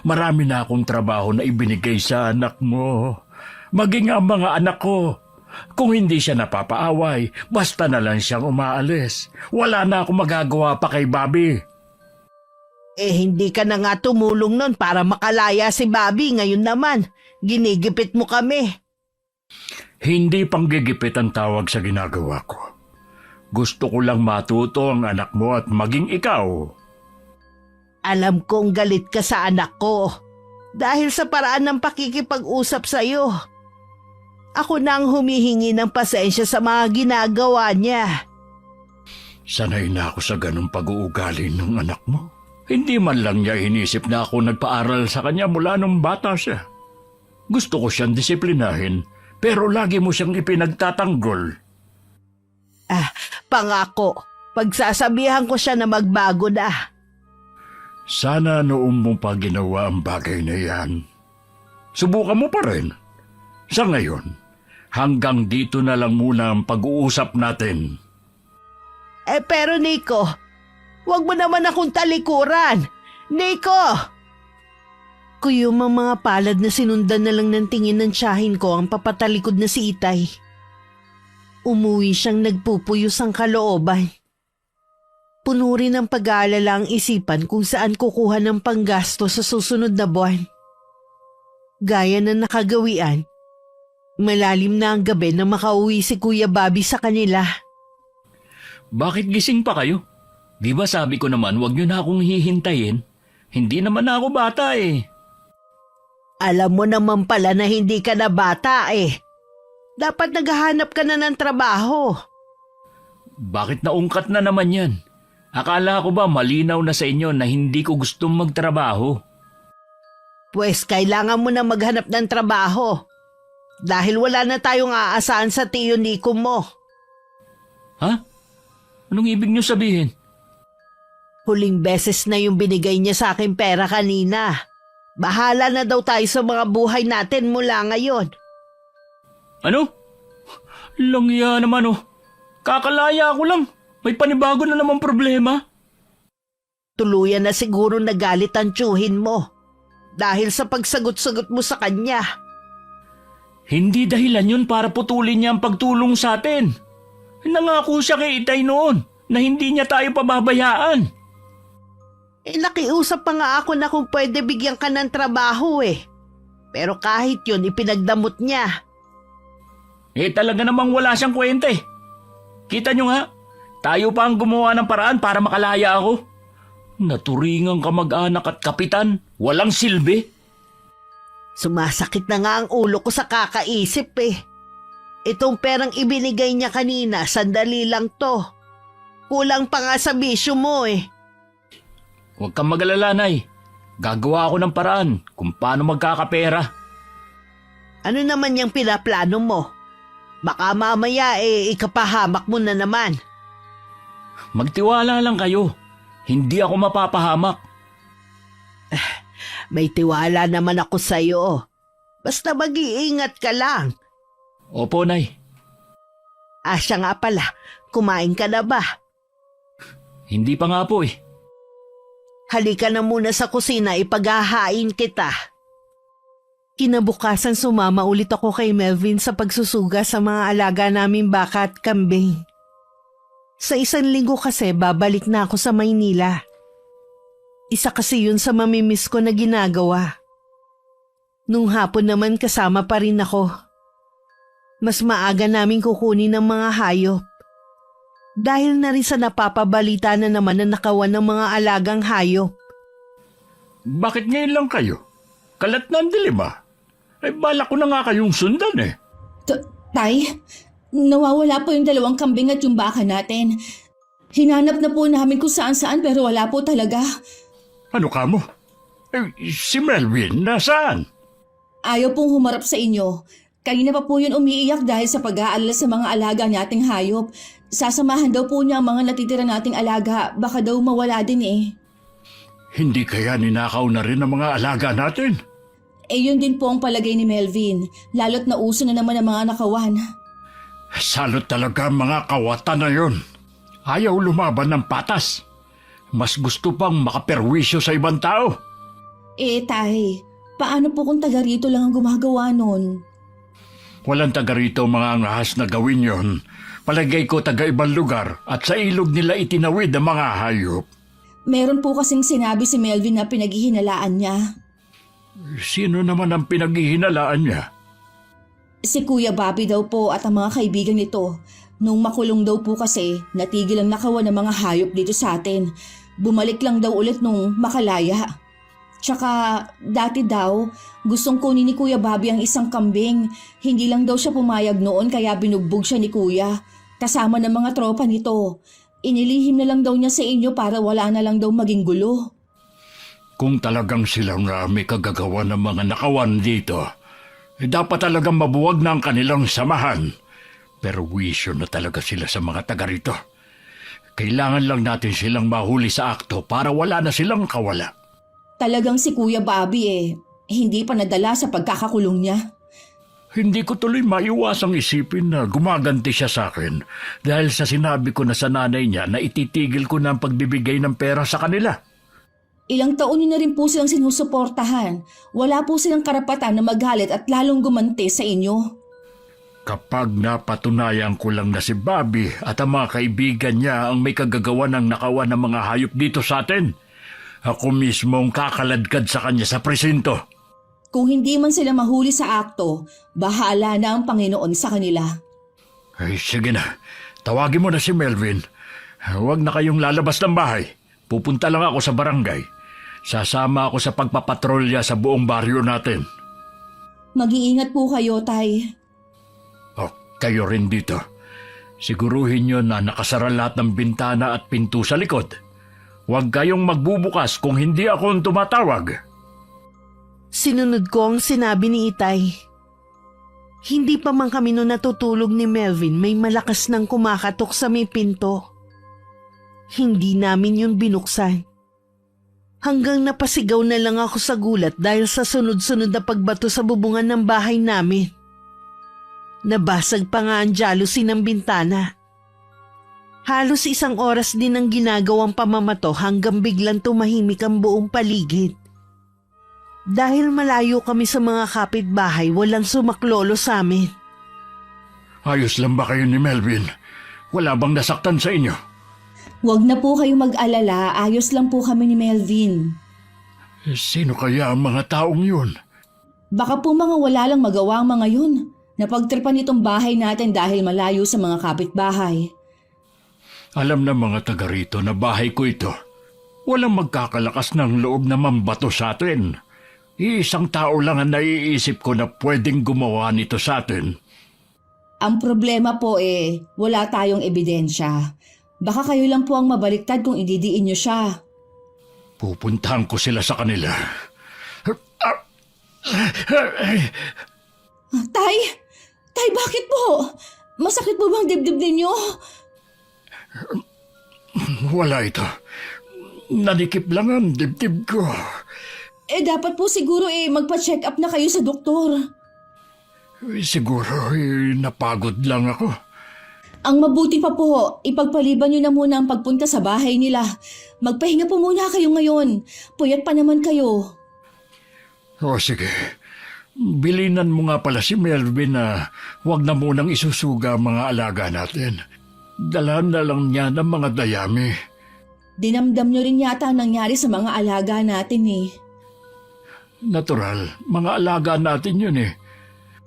Marami na akong trabaho na ibinigay sa anak mo. Maging ang mga anak ko. Kung hindi siya napapaaway, basta na lang siyang umaalis. Wala na akong magagawa pa kay Bobby. Hindi ka na nga tumulong nun para makalaya si Bobby. Ngayon naman, ginigipit mo kami. Hindi panggigipit ang tawag sa ginagawa ko. Gusto ko lang matuto ang anak mo at maging ikaw. Alam kong galit ka sa anak ko dahil sa paraan ng pakikipag-usap sa'yo. Ako na ang humihingi ng pasensya sa mga ginagawa niya. Sanay na ako sa ganong pag-uugali ng anak mo. Hindi man lang niya inisip na ako nagpaaral sa kanya mula nung bata siya. Gusto ko siyang disiplinahin, pero lagi mo siyang ipinagtatanggol. Pangako, pagsasabihan ko siya na magbago na. Sana noong mo pa ginawa ang bagay na yan. Subukan mo pa rin. Sa ngayon, hanggang dito na lang muna ang pag-uusap natin. Pero Nico, wag mo naman akong talikuran. Nico! Kuyum ang mga palad na sinundan na lang ng tingin ng tiyahin ko ang papatalikod na si Itay. Umuwi siyang nagpupuyos ang kalooban. Puno rin ng pag-aalala ang isipan kung saan kukuha ng panggasto sa susunod na buwan. Gaya na nakagawian, malalim na ang gabi na makauwi si Kuya Bobby sa kanila. Bakit gising pa kayo? Di ba sabi ko naman huwag niyo na akong hihintayin? Hindi naman ako bata Alam mo naman pala na hindi ka na bata Dapat naghahanap ka na ng trabaho. Bakit naungkat na naman yan? Akala ko ba malinaw na sa inyo na hindi ko gustong magtrabaho? Pues kailangan mo na maghanap ng trabaho. Dahil wala na tayong aasahan sa tiyo Nico mo. Ha? Anong ibig niyo sabihin? Huling beses na yung binigay niya sa akin pera kanina. Bahala na daw tayo sa mga buhay natin mula ngayon. Ano? Langya naman Kakalaya ko lang. May panibago na naman problema. Tuluyan na siguro nagalit ang tiyuhin mo. Dahil sa pagsagot-sagot mo sa kanya. Hindi dahilan yun para putulin niya ang pagtulong sa atin. Nangako siya kay Itay noon na hindi niya tayo pababayaan. Nakiusap pa nga ako na kung pwede bigyan ka ng trabaho Pero kahit yun, ipinagdamot niya. Talaga namang wala siyang kwenta Kita nyo nga, tayo pa ang gumawa ng paraan para makalaya ako. Naturingang kamag-anak at kapitan, walang silbi. Sumasakit na nga ang ulo ko sa kakaisip eh. Itong perang ibinigay niya kanina, sandali lang to. Kulang pa nga sa bisyo mo eh. Huwag kang mag-alala, Nay. Gagawa ako ng paraan kung paano magkakapera. Ano naman yung pinaplano mo? Baka mamaya ikapahamak mo na naman. Magtiwala lang kayo. Hindi ako mapapahamak. May tiwala naman ako sa'yo. Basta mag-iingat ka lang. Opo, Nay. Siya nga pala, kumain ka na ba? Hindi pa nga po eh. Halika na muna sa kusina, ipaghahain kita. Kinabukasan sumama ulit ako kay Melvin sa pagsusuga sa mga alaga naming baka at kambing. Sa 1 linggo kasi babalik na ako sa Maynila. Isa kasi yun sa mamimiss ko na ginagawa. Nung hapon naman kasama pa rin ako. Mas maaga namin kukunin ng mga hayop. Dahil na rin sa napapabalita na naman na nakawan ng mga alagang hayop. Bakit ngayon lang kayo? Kalat na ang dilim ah. Ay balak ko na nga kayong sundan eh. Tay, nawawala po yung 2 kambing at yung baka natin. Hinanap na po namin kung saan-saan pero wala po talaga. Ano ka mo? Si Melvin, nasaan? Ayaw pong humarap sa inyo. Kanina pa po yun umiiyak dahil sa pag-aalala sa mga alaga nating hayop. Sasamahan daw po niya ang mga natitira nating alaga. Baka daw mawala din eh. Hindi kaya ninakaw na rin ang mga alaga natin? Yun din po ang palagay ni Melvin. Lalo't nauso na naman ang mga nakawan. Salot talaga ang mga kawatan na yun. Ayaw lumaban ng patas. Mas gusto pang makaperwisyo sa ibang tao. Tay, paano po kung taga rito lang ang gumagawa nun? Walang taga rito mga angahas na gawin yon. Palagay ko taga ibang lugar at sa ilog nila itinawid ang mga hayop. Meron po kasing sinabi si Melvin na pinaghihinalaan niya. Sino naman ang pinaghihinalaan niya? Si Kuya Bobby daw po at ang mga kaibigan nito. Nung makulong daw po kasi, natigil ang nakawan ng mga hayop dito sa atin. Bumalik lang daw ulit nung makalaya. Tsaka dati daw, gustong kunin ni Kuya Bobby ang isang kambing. Hindi lang daw siya pumayag noon kaya binugbog siya ni Kuya. Kasama ng mga tropa nito. Inilihim na lang daw niya sa inyo para wala na lang daw maging gulo. Kung talagang silang may kagagawa ng mga nakawan dito, dapat talagang mabuwag na ang kanilang samahan. Pero wisyo na talaga sila sa mga taga rito. Kailangan lang natin silang mahuli sa akto para wala na silang kawala. Talagang si Kuya Bobby hindi pa nadala sa pagkakakulong niya. Hindi ko tuloy maiwasang isipin na gumaganti siya sa akin dahil sa sinabi ko na sa nanay niya na ititigil ko na ang pagbibigay ng pera sa kanila. Ilang taon niyo na rin po silang sinusuportahan. Wala po silang karapatan na magalit at lalong gumanti sa inyo. Kapag napatunayan ko lang na si Bobby at ang mga kaibigan niya ang may kagagawa ng nakawan ng mga hayop dito sa atin, ako mismo ang kakaladkad sa kanya sa presinto. Kung hindi man sila mahuli sa akto, bahala na ang Panginoon sa kanila. Ay, sige na. Tawagin mo na si Melvin. Huwag na kayong lalabas ng bahay. Pupunta lang ako sa barangay. Sasama ako sa pagpapatrolya sa buong baryo natin. Mag-iingat po kayo, Tay. O, kayo rin dito. Siguruhin nyo na nakasara lahat ng bintana at pinto sa likod. Huwag kayong magbubukas kung hindi ako ang tumatawag. Sinunod ko ang sinabi ni Itay. Hindi pa man kami noon natutulog ni Melvin, may malakas nang kumakatok sa may pinto. Hindi namin yun binuksan. Hanggang napasigaw na lang ako sa gulat dahil sa sunod-sunod na pagbato sa bubungan ng bahay namin. Nabasag pa nga ang jalousie ng bintana. Halos 1 oras din ang ginagawang pamamato hanggang biglang tumahimik ang buong paligid. Dahil malayo kami sa mga kapitbahay, walang sumaklolo sa amin. Ayos lang ba kayo ni Melvin? Wala bang nasaktan sa inyo? Huwag na po kayong mag-alala, ayos lang po kami ni Melvin. Sino kaya ang mga taong yun? Baka po mga wala lang magawa ang mga yun. Napagtripan itong bahay natin dahil malayo sa mga kapitbahay. Alam na mga taga rito na bahay ko ito. Walang magkakalakas ng loob na mambato sa atin. Iisang tao lang ang naiisip ko na pwedeng gumawa nito sa atin. Ang problema po wala tayong ebidensya. Baka kayo lang po ang mabaliktad kung ididiin niyo siya. Pupuntahan ko sila sa kanila. Tay! Tay, bakit po? Masakit po bang dibdib ninyo? Wala ito. Nanikip lang ang dibdib ko. Dapat po siguro magpa-check up na kayo sa doktor. Siguro napagod lang ako. Ang mabuti pa po, ipagpaliban niyo na muna ang pagpunta sa bahay nila. Magpahinga po muna kayo ngayon. Puyat pa naman kayo. O sige, bilinan mo nga pala si Melvin na huwag na munang isusuga ang mga alaga natin. Dalhan na lang niya ng mga dayami. Dinamdam niyo rin yata ang nangyari sa mga alaga natin Natural, mga alaga natin yun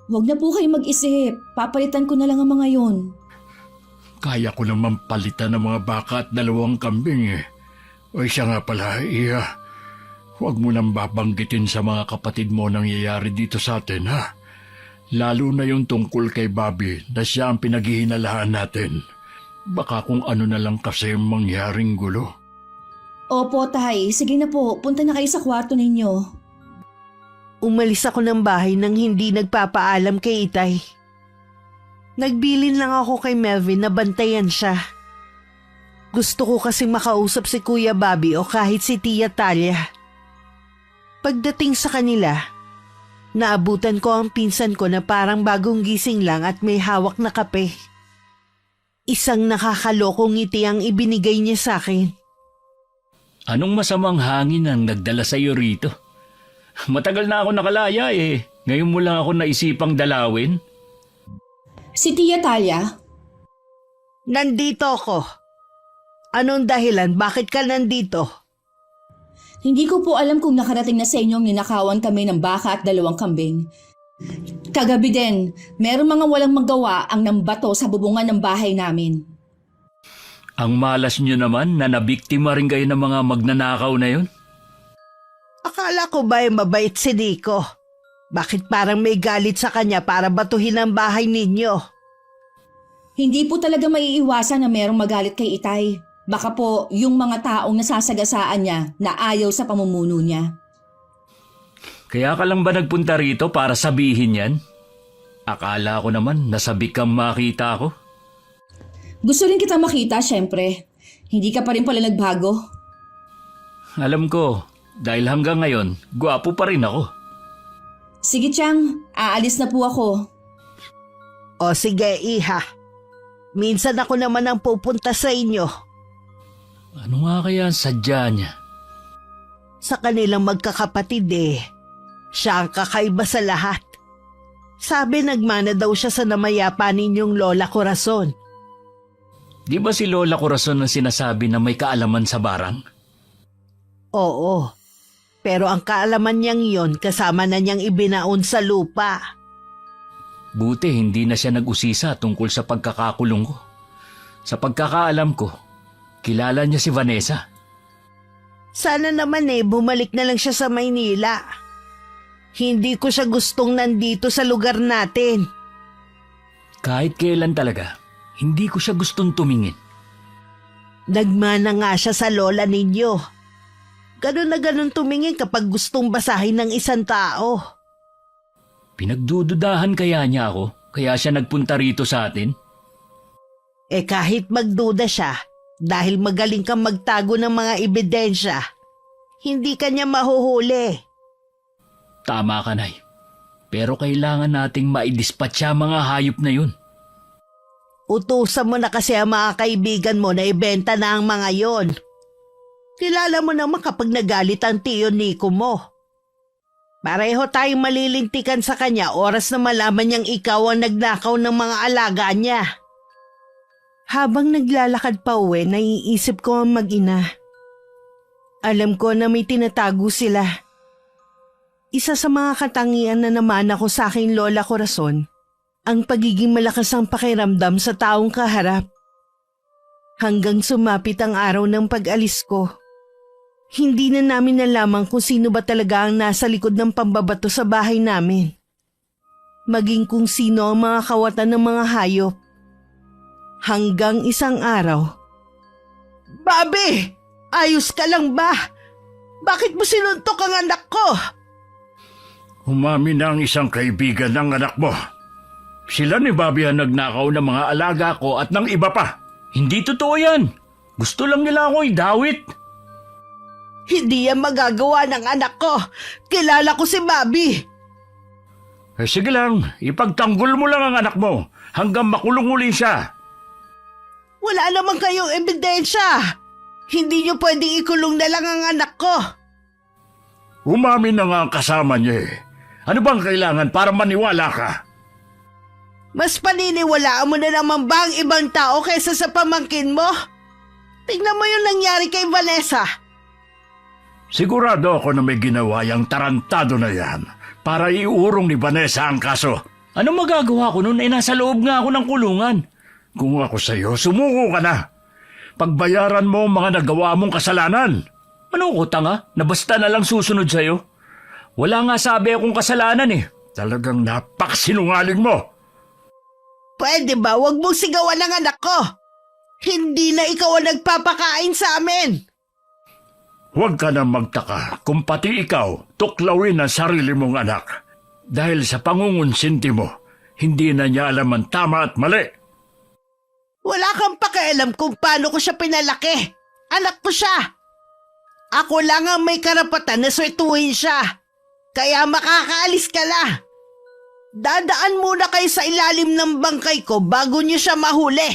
Huwag na po kayo mag-isip. Papalitan ko na lang ang mga yon. Kaya ko naman palitan ng mga baka at 2 kambing O siya nga pala, huwag mo nang babanggitin sa mga kapatid mo nangyayari dito sa atin, ha? Lalo na yung tungkol kay Bobby na siya ang pinaghihinalahan natin. Baka kung ano na lang kasi mangyaring gulo. Opo, Tay. Sige na po. Punta na kayo sa kwarto ninyo. Umalis ako ng bahay nang hindi nagpapaalam kay Itay. Nagbilin lang ako kay Melvin na bantayan siya. Gusto ko kasi makausap si Kuya Bobby o kahit si Tia Talia. Pagdating sa kanila, naabutan ko ang pinsan ko na parang bagong gising lang at may hawak na kape. Isang nakakalokong ngiti ang ibinigay niya sa akin. Anong masamang hangin ang nagdala sa iyo rito? Matagal na ako nakalaya Ngayon mo lang ako naisipang dalawin. Si Tia Talia? Nandito ako. Anong dahilan? Bakit ka nandito? Hindi ko po alam kung nakarating na sa inyong ninakawan kami ng baka at 2 kambing. Kagabi din, meron mga walang magawa ang nambato sa bubungan ng bahay namin. Ang malas nyo naman na nabiktima rin kayo ng mga magnanakaw na yun. Akala ko ba mabait si Nico? Bakit parang may galit sa kanya para batuhin ang bahay ninyo? Hindi po talaga maiiwasan na merong magalit kay Itay. Baka po yung mga taong nasasagasaan niya na ayaw sa pamumuno niya. Kaya ka lang ba nagpunta rito para sabihin yan? Akala ko naman nasabik kang makita ako. Gusto rin kita makita, syempre. Hindi ka pa rin pala nagbago. Alam ko, dahil hanggang ngayon, gwapo pa rin ako. Sige, Chang. Aalis na po ako. O sige, Iha. Minsan ako naman ang pupunta sa inyo. Ano nga kaya ang sadya niya? Sa kanilang magkakapatid siya ang kakaiba sa lahat. Sabi nagmana daw siya sa namayapa ninyong Lola Corazon. Di ba si Lola Corazon ang sinasabi na may kaalaman sa barang? Oo, pero ang kaalaman niyang yon kasama na niyang ibinaon sa lupa. Buti hindi na siya nag-usisa tungkol sa pagkakakulong ko. Sa pagkakaalam ko, kilala niya si Vanessa. Sana naman bumalik na lang siya sa Maynila. Hindi ko siya gustong nandito sa lugar natin. Kahit kailan talaga, hindi ko siya gustong tumingin. Nagmana nga siya sa lola ninyo. Ganun na ganun tumingin kapag gustong basahin ng isang tao. Pinagdududahan kaya niya ako, kaya siya nagpunta rito sa atin? Kahit magduda siya, dahil magaling kang magtago ng mga ebidensya, hindi kanya mahuhuli. Tama ka, Nay. Pero kailangan nating maidispatcha mga hayop na yun. Utusan mo na kasi ang mga kaibigan mo na ibenta na ang mga yon. Kilala mo naman kapag nagalit ang tiyo Nico mo. Pareho tayong malilintikan sa kanya oras na malaman niyang ikaw ang nagnakaw ng mga alaga niya. Habang naglalakad pa uwi, naiisip ko ang mag-ina. Alam ko na may tinatago sila. Isa sa mga katangian na naman ako sa aking Lola Corazon, ang pagiging malakas ang pakiramdam sa taong kaharap. Hanggang sumapit ang araw ng pag-alis ko. Hindi na namin nalaman kung sino ba talaga ang nasa likod ng pambabato sa bahay namin. Maging kung sino ang mga kawatan ng mga hayop. Hanggang isang araw. Bobby! Ayos ka lang ba? Bakit mo sinuntok ang anak ko? Umamin na ang isang kaibigan ng anak mo. Sila ni Bobby ang nagnakaw ng mga alaga ko at ng iba pa. Hindi totoo yan. Gusto lang nila ako idawit. Hindi yan magagawa ng anak ko. Kilala ko si Bobby. Sige lang, ipagtanggol mo lang ang anak mo hanggang makulong uli siya. Wala naman kayong ebidensya. Hindi niyo pwedeng ikulong na lang ang anak ko. Umamin na nga ang kasama niya eh. Ano bang kailangan para maniwala ka? Mas paniniwalaan mo na naman ba ang ibang tao kaysa sa pamangkin mo? Tingnan mo yung nangyari kay Vanessa. Sigurado ako na may ginawa yung tarantado na yan para iurong ni Vanessa ang kaso. Ano magagawa ko nun? Nasa loob nga ako ng kulungan. Kung ako sa'yo, sumuko ka na. Pagbayaran mo ang mga nagawa mong kasalanan. Ano ko tanga? Na basta na lang susunod sa'yo? Wala nga sabi akong kasalanan eh. Talagang napakasinungaling mo. Pwede ba wag mong sigawan ang anak ko? Hindi na ikaw ang nagpapakain sa amin. Huwag ka na magtaka kung pati ikaw tuklawin ang sarili mong anak. Dahil sa pangungunsinti mo, hindi na niya alam ang tama at mali. Wala kang pakialam kung paano ko siya pinalaki. Anak ko siya. Ako lang ang may karapatan na swetuhin siya. Kaya makakaalis ka na. Dadaan muna kayo sa ilalim ng bangkay ko bago niyo siya mahuli.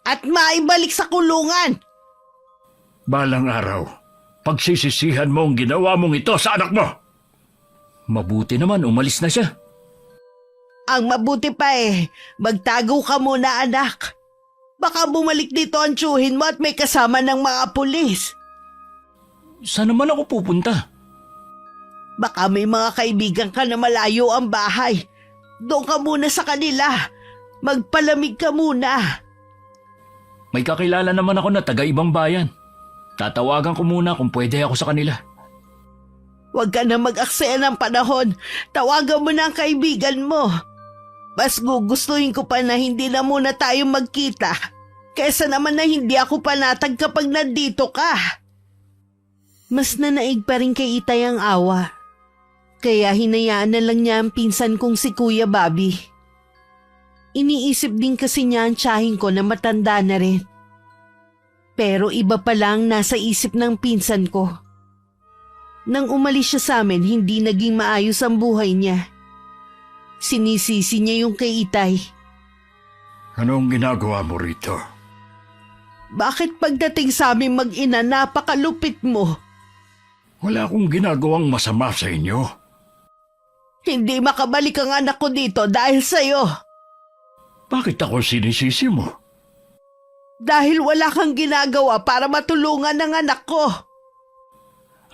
At maibalik sa kulungan. Balang araw, pagsisisihan mo ang ginawa mong ito sa anak mo. Mabuti naman, umalis na siya. Ang mabuti pa magtago ka muna anak. Baka bumalik dito ang tiyuhin mo at may kasama ng mga pulis. Saan naman ako pupunta? Baka may mga kaibigan ka na malayo ang bahay. Doon ka muna sa kanila. Magpalamig ka muna. May kakilala naman ako na taga-ibang bayan. Tatawagan ko muna kung pwede ako sa kanila. Huwag ka na mag-aksaya ng panahon. Tawagan mo na ang kaibigan mo. Mas gugustuhin ko pa na hindi na muna tayo magkita. Kesa naman na hindi ako panatag kapag nandito ka. Mas nanaig pa rin kay Itay ang awa. Kaya hinayaan na lang niya ang pinsan kong si Kuya Bobby. Iniisip din kasi niya ang tiyahing ko na matanda na rin. Pero iba pa lang nasa isip ng pinsan ko. Nang umalis siya sa amin, hindi naging maayos ang buhay niya. Sinisisi niya yung kay Itay. Anong ginagawa mo rito? Bakit pagdating sa amin mag-ina napakalupit mo? Wala akong ginagawang masama sa inyo. Hindi makabalik ang anak ko dito dahil sa'yo. Bakit ako sinisisi mo? Dahil wala kang ginagawa para matulungan ang anak ko.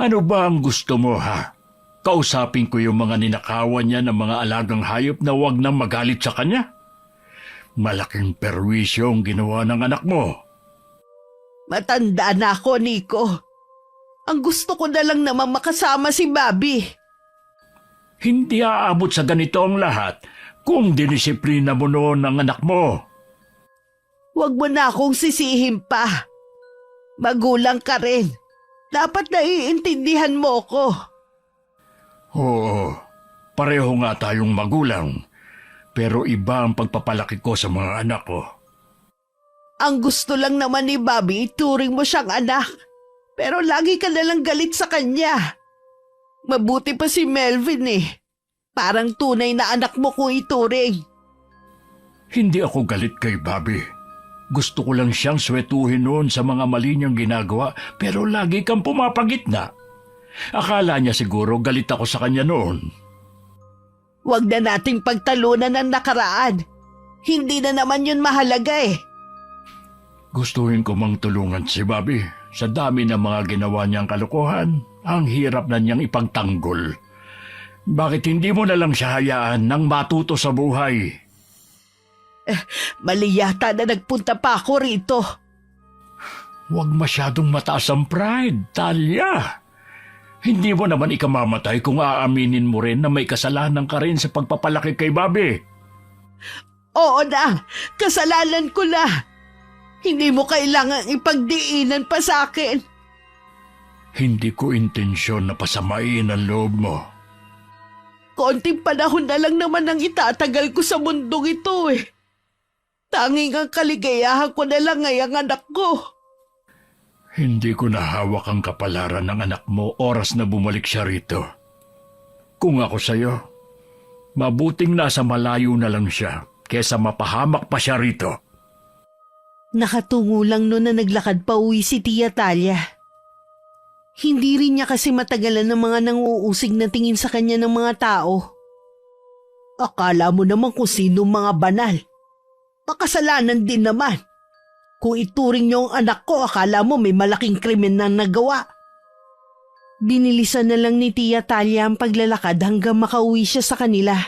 Ano ba ang gusto mo ha? Kausapin ko yung mga ninakawan niya ng mga alagang hayop na huwag nang magalit sa kanya? Malaking perwisyo ang ginawa ng anak mo. Matanda na ako, Nico. Ang gusto ko na lang naman makasama si Bobby. Hindi aabot sa ganito ang lahat kung dinisiplina mo noon ang anak mo. Huwag mo na akong sisihin pa. Magulang ka rin. Dapat naiintindihan mo ko. Oo, pareho nga tayong magulang. Pero iba ang pagpapalaki ko sa mga anak ko. Ang gusto lang naman ni Bobby, ituring mo siyang anak. Pero lagi ka nalang galit sa kanya. Mabuti pa si Melvin Parang tunay na anak mo kung ituring. Hindi ako galit kay Bobby. Gusto ko lang siyang swetuhin noon sa mga mali niyang ginagawa pero lagi kang pumapagitna. Akala niya siguro galit ako sa kanya noon. Huwag na nating pagtalunan ang nakaraan. Hindi na naman yun mahalaga Gustuhin ko mang tulungan si Bobby. Sa dami ng mga ginawa niyang kalokohan, ang hirap na niyang ipagtanggol. Bakit hindi mo na lang siya hayaan nang matuto sa buhay? Mali yata na nagpunta pa ako rito. Huwag masyadong mataas ang pride, Talia. Hindi mo naman ikamamatay kung aaminin mo rin na may kasalanan ka rin sa pagpapalaki kay Bobby. Oo na, kasalanan ko na. Hindi mo kailangang ipagdiinan pa sa akin. Hindi ko intensyon na pasamain ang loob mo. Konting panahon na lang naman ang itatagal ko sa mundong ito eh. Tanging ang kaligayahan ko na lang ay ang anak ko. Hindi ko nahawak ang kapalaran ng anak mo oras na bumalik siya rito. Kung ako sa'yo, mabuting nasa malayo na lang siya kesa mapahamak pa siya rito. Nakatungo lang noon na naglakad pa uwi si Tia Talia. Hindi rin niya kasi matagalan ng mga nanguusig na tingin sa kanya ng mga tao. Akala mo naman kung sino mga banal. Makasalanan din naman. Kung ituring niyo ang anak ko, akala mo may malaking krimen na nagawa. Binilisan na lang ni Tia Talia ang paglalakad hanggang makauwi siya sa kanila.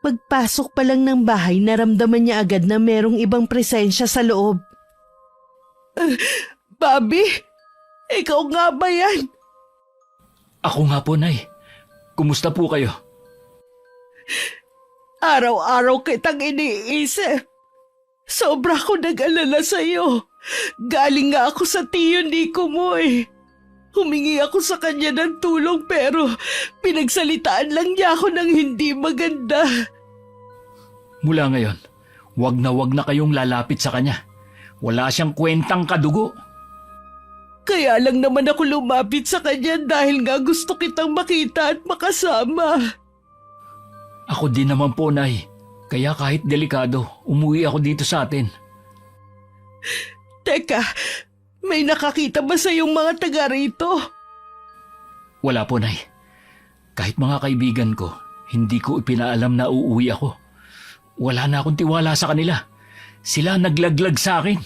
Pagpasok pa lang ng bahay, naramdaman niya agad na merong ibang presensya sa loob. Bobby, ikaw nga ba yan? Ako nga po, Nay. Kumusta po kayo? Araw-araw kitang iniisip. Sobra ko nag-alala sa'yo. Galing nga ako sa tiyo Nico mo eh. Humingi ako sa kanya ng tulong pero pinagsalitaan lang niya ako ng hindi maganda. Mula ngayon, wag na kayong lalapit sa kanya. Wala siyang kwentang kadugo. Kaya lang naman ako lumapit sa kanya dahil nga gusto kitang makita at makasama. Ako din naman po, Nay. Kaya kahit delikado, umuwi ako dito sa atin. Teka, may nakakita ba sa iyong mga taga rito? Wala po, Nay. Kahit mga kaibigan ko, hindi ko ipinaalam na uuwi ako. Wala na akong tiwala sa kanila. Sila naglaglag sa akin.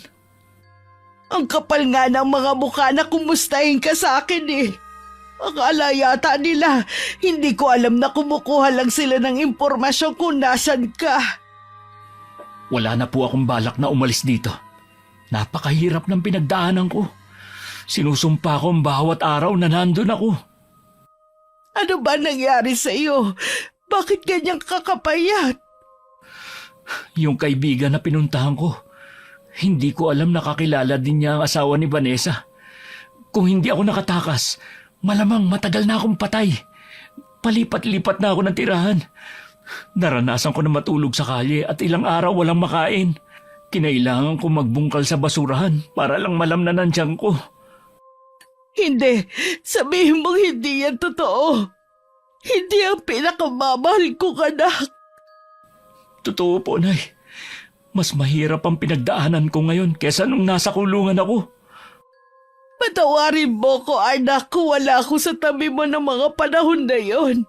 Ang kapal nga ng mga mukha na kumustahin ka sa akin eh. Akala yata nila, hindi ko alam na kumukuha lang sila ng impormasyon kung nasan ka. Wala na po akong balak na umalis dito. Napakahirap ng pinagdaanan ko. Sinusumpa ko ang bawat araw na nandun ako. Ano ba nangyari sa iyo? Bakit ganyang kakapayat? Yung kaibigan na pinuntahan ko, hindi ko alam nakakilala din niya ang asawa ni Vanessa. Kung hindi ako nakatakas, malamang matagal na akong patay. Palipat-lipat na ako ng tirahan. Naranasan ko na matulog sa kalye at ilang araw walang makain. Kinailangan ko magbungkal sa basurahan para lang malamnan ang tiyan ko. Hindi, sabihin mong hindi yan totoo. Hindi ang pinakamamahal kong anak. Totoo po, Nay. Mas mahirap ang pinagdaanan ko ngayon kesa nung nasa kulungan ako. Patawarin mo ko, anak, kung wala ako sa tabi mo ng mga panahon na yon.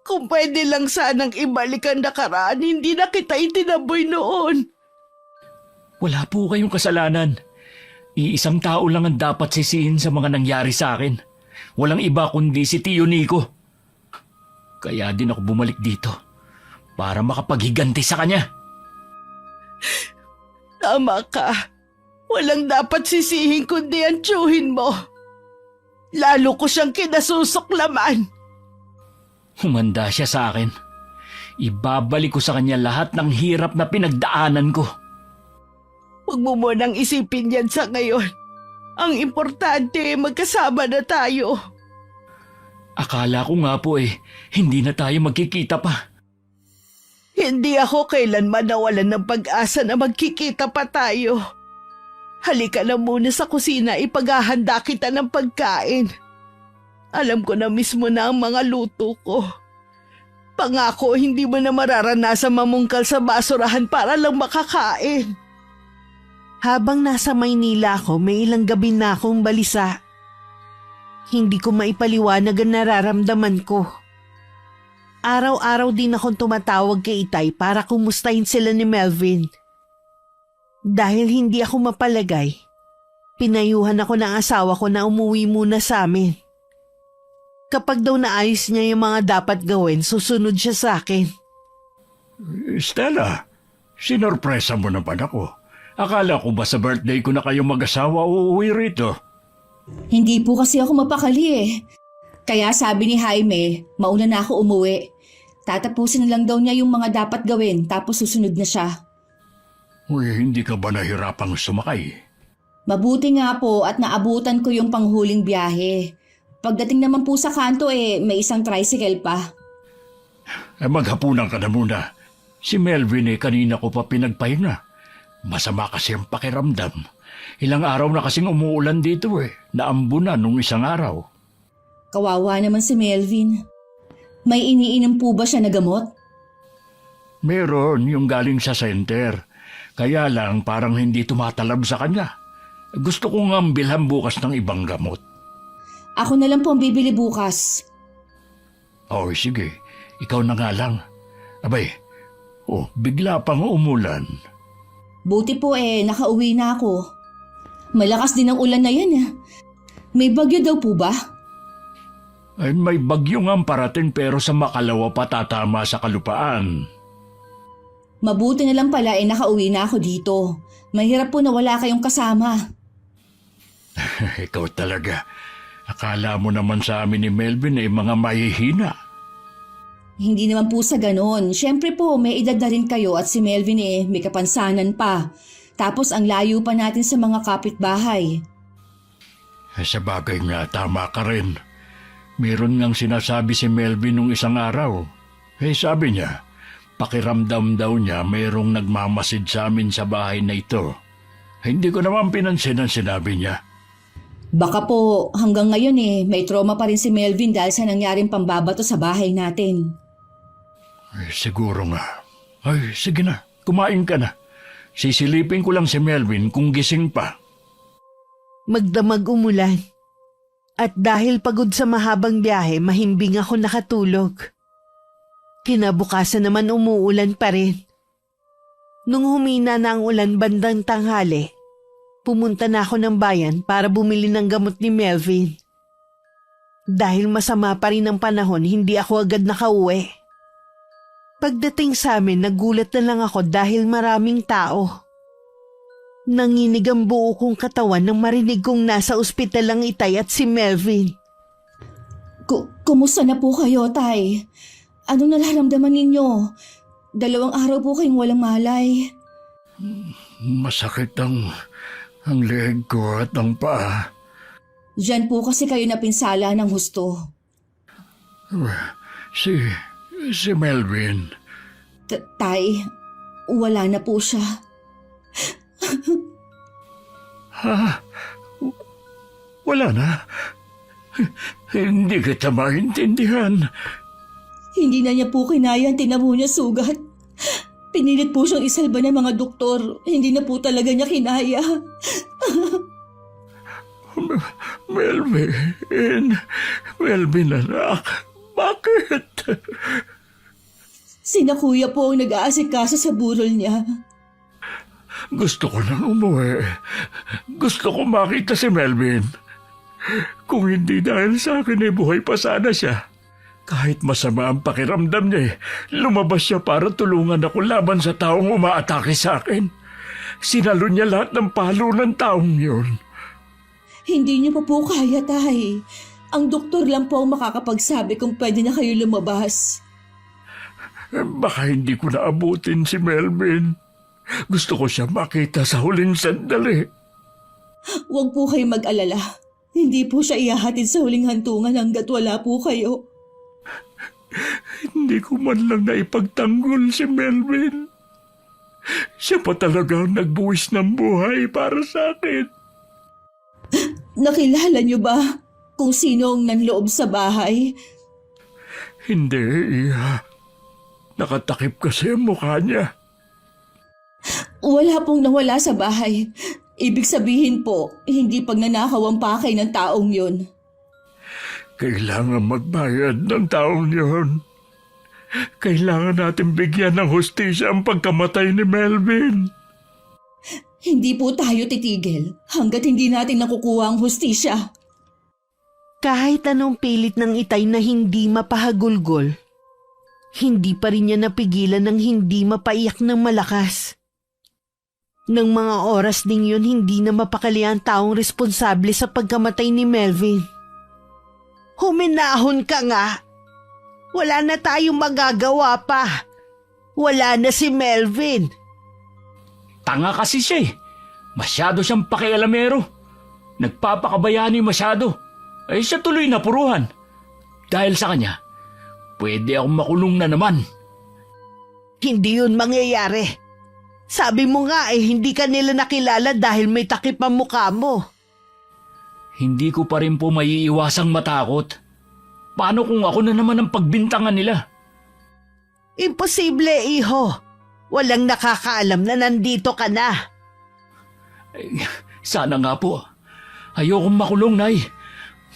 Kung pwede lang sanang ibalik ang nakaraan, hindi na kita itinaboy noon. Wala po kayong kasalanan. Iisang tao lang ang dapat sisihin sa mga nangyari sa akin. Walang iba kundi si Tio Nico. Kaya din ako bumalik dito para makapaghiganti sa kanya. Tama ka. Walang dapat sisihin kundi ang tiyuhin mo. Lalo ko siyang kinasusuklaman. Humanda siya sa akin. Ibabalik ko sa kanya lahat ng hirap na pinagdaanan ko. Huwag mo munang isipin yan sa ngayon. Ang importante, magkasama na tayo. Akala ko nga po hindi na tayo magkikita pa. Hindi ako kailanman nawalan ng pag-asa na magkikita pa tayo. Halika na muna sa kusina, ipaghahanda kita ng pagkain. Alam ko na mismo na ang mga luto ko. Pangako, hindi mo na mararanasan mamungkal sa basurahan para lang makakain. Habang nasa Maynila ako, may ilang gabi na akong balisa. Hindi ko maipaliwanag ang nararamdaman ko. Araw-araw din akong tumatawag kay Itay para kumustahin sila ni Melvin. Dahil hindi ako mapalagay, pinayuhan ako ng asawa ko na umuwi muna sa amin. Kapag daw naayos niya yung mga dapat gawin, susunod siya sa akin. Stella, sinorpresa mo naman ako. Akala ko ba sa birthday ko na kayo mag-asawa uuwi rito? Hindi po kasi ako mapakali eh. Kaya sabi ni Jaime, mauna na ako umuwi. Tatapusin na lang daw niya yung mga dapat gawin tapos susunod na siya. Uy, hindi ka ba nahirapang sumakay? Mabuti nga po at naabutan ko yung panghuling biyahe. Pagdating naman po sa kanto may isang tricycle pa. Maghapunan ka na muna. Si Melvin kanina ko pa pinagpahinga. Masama kasi ang pakiramdam. Ilang araw na kasing umuulan dito Naambunan nung isang araw. Kawawa naman si Melvin. May iniinom po ba siya na gamot? Meron yung galing sa center. Kaya lang parang hindi tumatalab sa kanya. Gusto kong bilhan bukas ng ibang gamot. Ako na lang po ang bibili bukas. Oh, sige. Ikaw na nga lang. Abay, bigla pang umulan. Buti po nakauwi na ako. Malakas din ang ulan na yan. May bagyo daw po ba? Ay, may bagyo nga parating pero sa makalawa pa tatama sa kalupaan. Mabuti na lang pala nakauwi na ako dito. Mahirap po na wala kayong kasama. Ikaw talaga. Akala mo naman sa amin ni Melvin mga mahihina. Hindi naman po sa ganon. Siyempre po, may edad na rin kayo at si Melvin may kapansanan pa. Tapos ang layo pa natin sa mga kapitbahay. Sa bagay nga, tama ka rin. Meron ngang sinasabi si Melvin nung isang araw. Sabi niya, pakiramdam daw niya mayroong nagmamasid sa amin sa bahay na ito. Hindi ko naman pinansin ang sinabi niya. Baka po hanggang ngayon may trauma pa rin si Melvin dahil sa nangyaring pambabato sa bahay natin. Siguro nga. Ay, sige na. Kumain ka na. Sisilipin ko lang si Melvin kung gising pa. Magdamag umulan. At dahil pagod sa mahabang biyahe, mahimbing ako nakatulog. Kinabukasan naman umuulan pa rin. Nung humina na ang ulan bandang tanghali, pumunta na ako ng bayan para bumili ng gamot ni Melvin. Dahil masama pa rin ang panahon, hindi ako agad nakauwi. Pagdating sa amin, nagulat na lang ako dahil maraming tao. Nanginig ang buo kong katawan nang marinig kong nasa ospital ang Itay at si Melvin. Kumusta na po kayo, Tay? Anong nararamdaman ninyo? 2 araw po kayong walang malay. Masakit ang leeg ko at ang paa. Diyan po kasi kayo napinsala ng husto. Si Melvin. Tay, wala na po siya. Ha? Wala na? Hindi kita maintindihan. Hindi na niya po kinaya ang tinamo niya sugat. Pinilit po siyang isalba ng mga doktor. Hindi na po talaga niya kinaya. Melvin anak, bakit? Sina kuya po ang nag-aasikaso sa burol niya. Gusto ko nang umuwi. Gusto ko makita si Melvin. Kung hindi dahil sa akin buhay pa sana siya. Kahit masama ang pakiramdam niya lumabas siya para tulungan ako laban sa taong umaatake sa akin. Sinalo niya lahat ng palo ng taong yun. Hindi niyo pa po kaya, Tay. Ang doktor lang po ang makakapagsabi kung pwede na kayo lumabas. Baka hindi ko naabutin si Melvin. Gusto ko siya makita sa huling sandali. Huwag po kayo mag-alala. Hindi po siya ihahatid sa huling hantungan hanggat wala po kayo. Hindi ko man lang naipagtanggol si Melvin. Siya pa talaga ang nagbuwis ng buhay para sa akin. Nakilala niyo ba kung sino ang nanloob sa bahay? Hindi, Iha. Nakatakip kasi ang mukha niya. Wala pong nawala sa bahay. Ibig sabihin po, hindi pagnanakaw ang pakay ng taong yun. Kailangan magbayad ng taong yun. Kailangan natin bigyan ng hustisya ang pagkamatay ni Melvin. Hindi po tayo titigil hanggat hindi natin nakukuha ang hustisya. Kahit anong pilit ng Itay na hindi mapahagulgol, hindi pa rin niya napigilan ng hindi mapaiyak ng malakas. Nang mga oras ding yun, hindi na mapakali ang taong responsable sa pagkamatay ni Melvin. Huminahon ka nga. Wala na tayong magagawa pa. Wala na si Melvin. Tanga kasi siya eh. Masyado siyang pakialamero. Nagpapakabayani masyado. Ay siya tuloy na puruhan. Dahil sa kanya, pwede akong makulong na naman. Hindi yun mangyayari. Sabi mo nga hindi ka nila nakilala dahil may takip ang mukha mo. Hindi ko pa rin po maiiwasang matakot. Paano kung ako na naman ang pagbintangan nila? Imposible, iho. Walang nakakaalam na nandito ka na. Sana nga po. Ayokong makulong, Nay.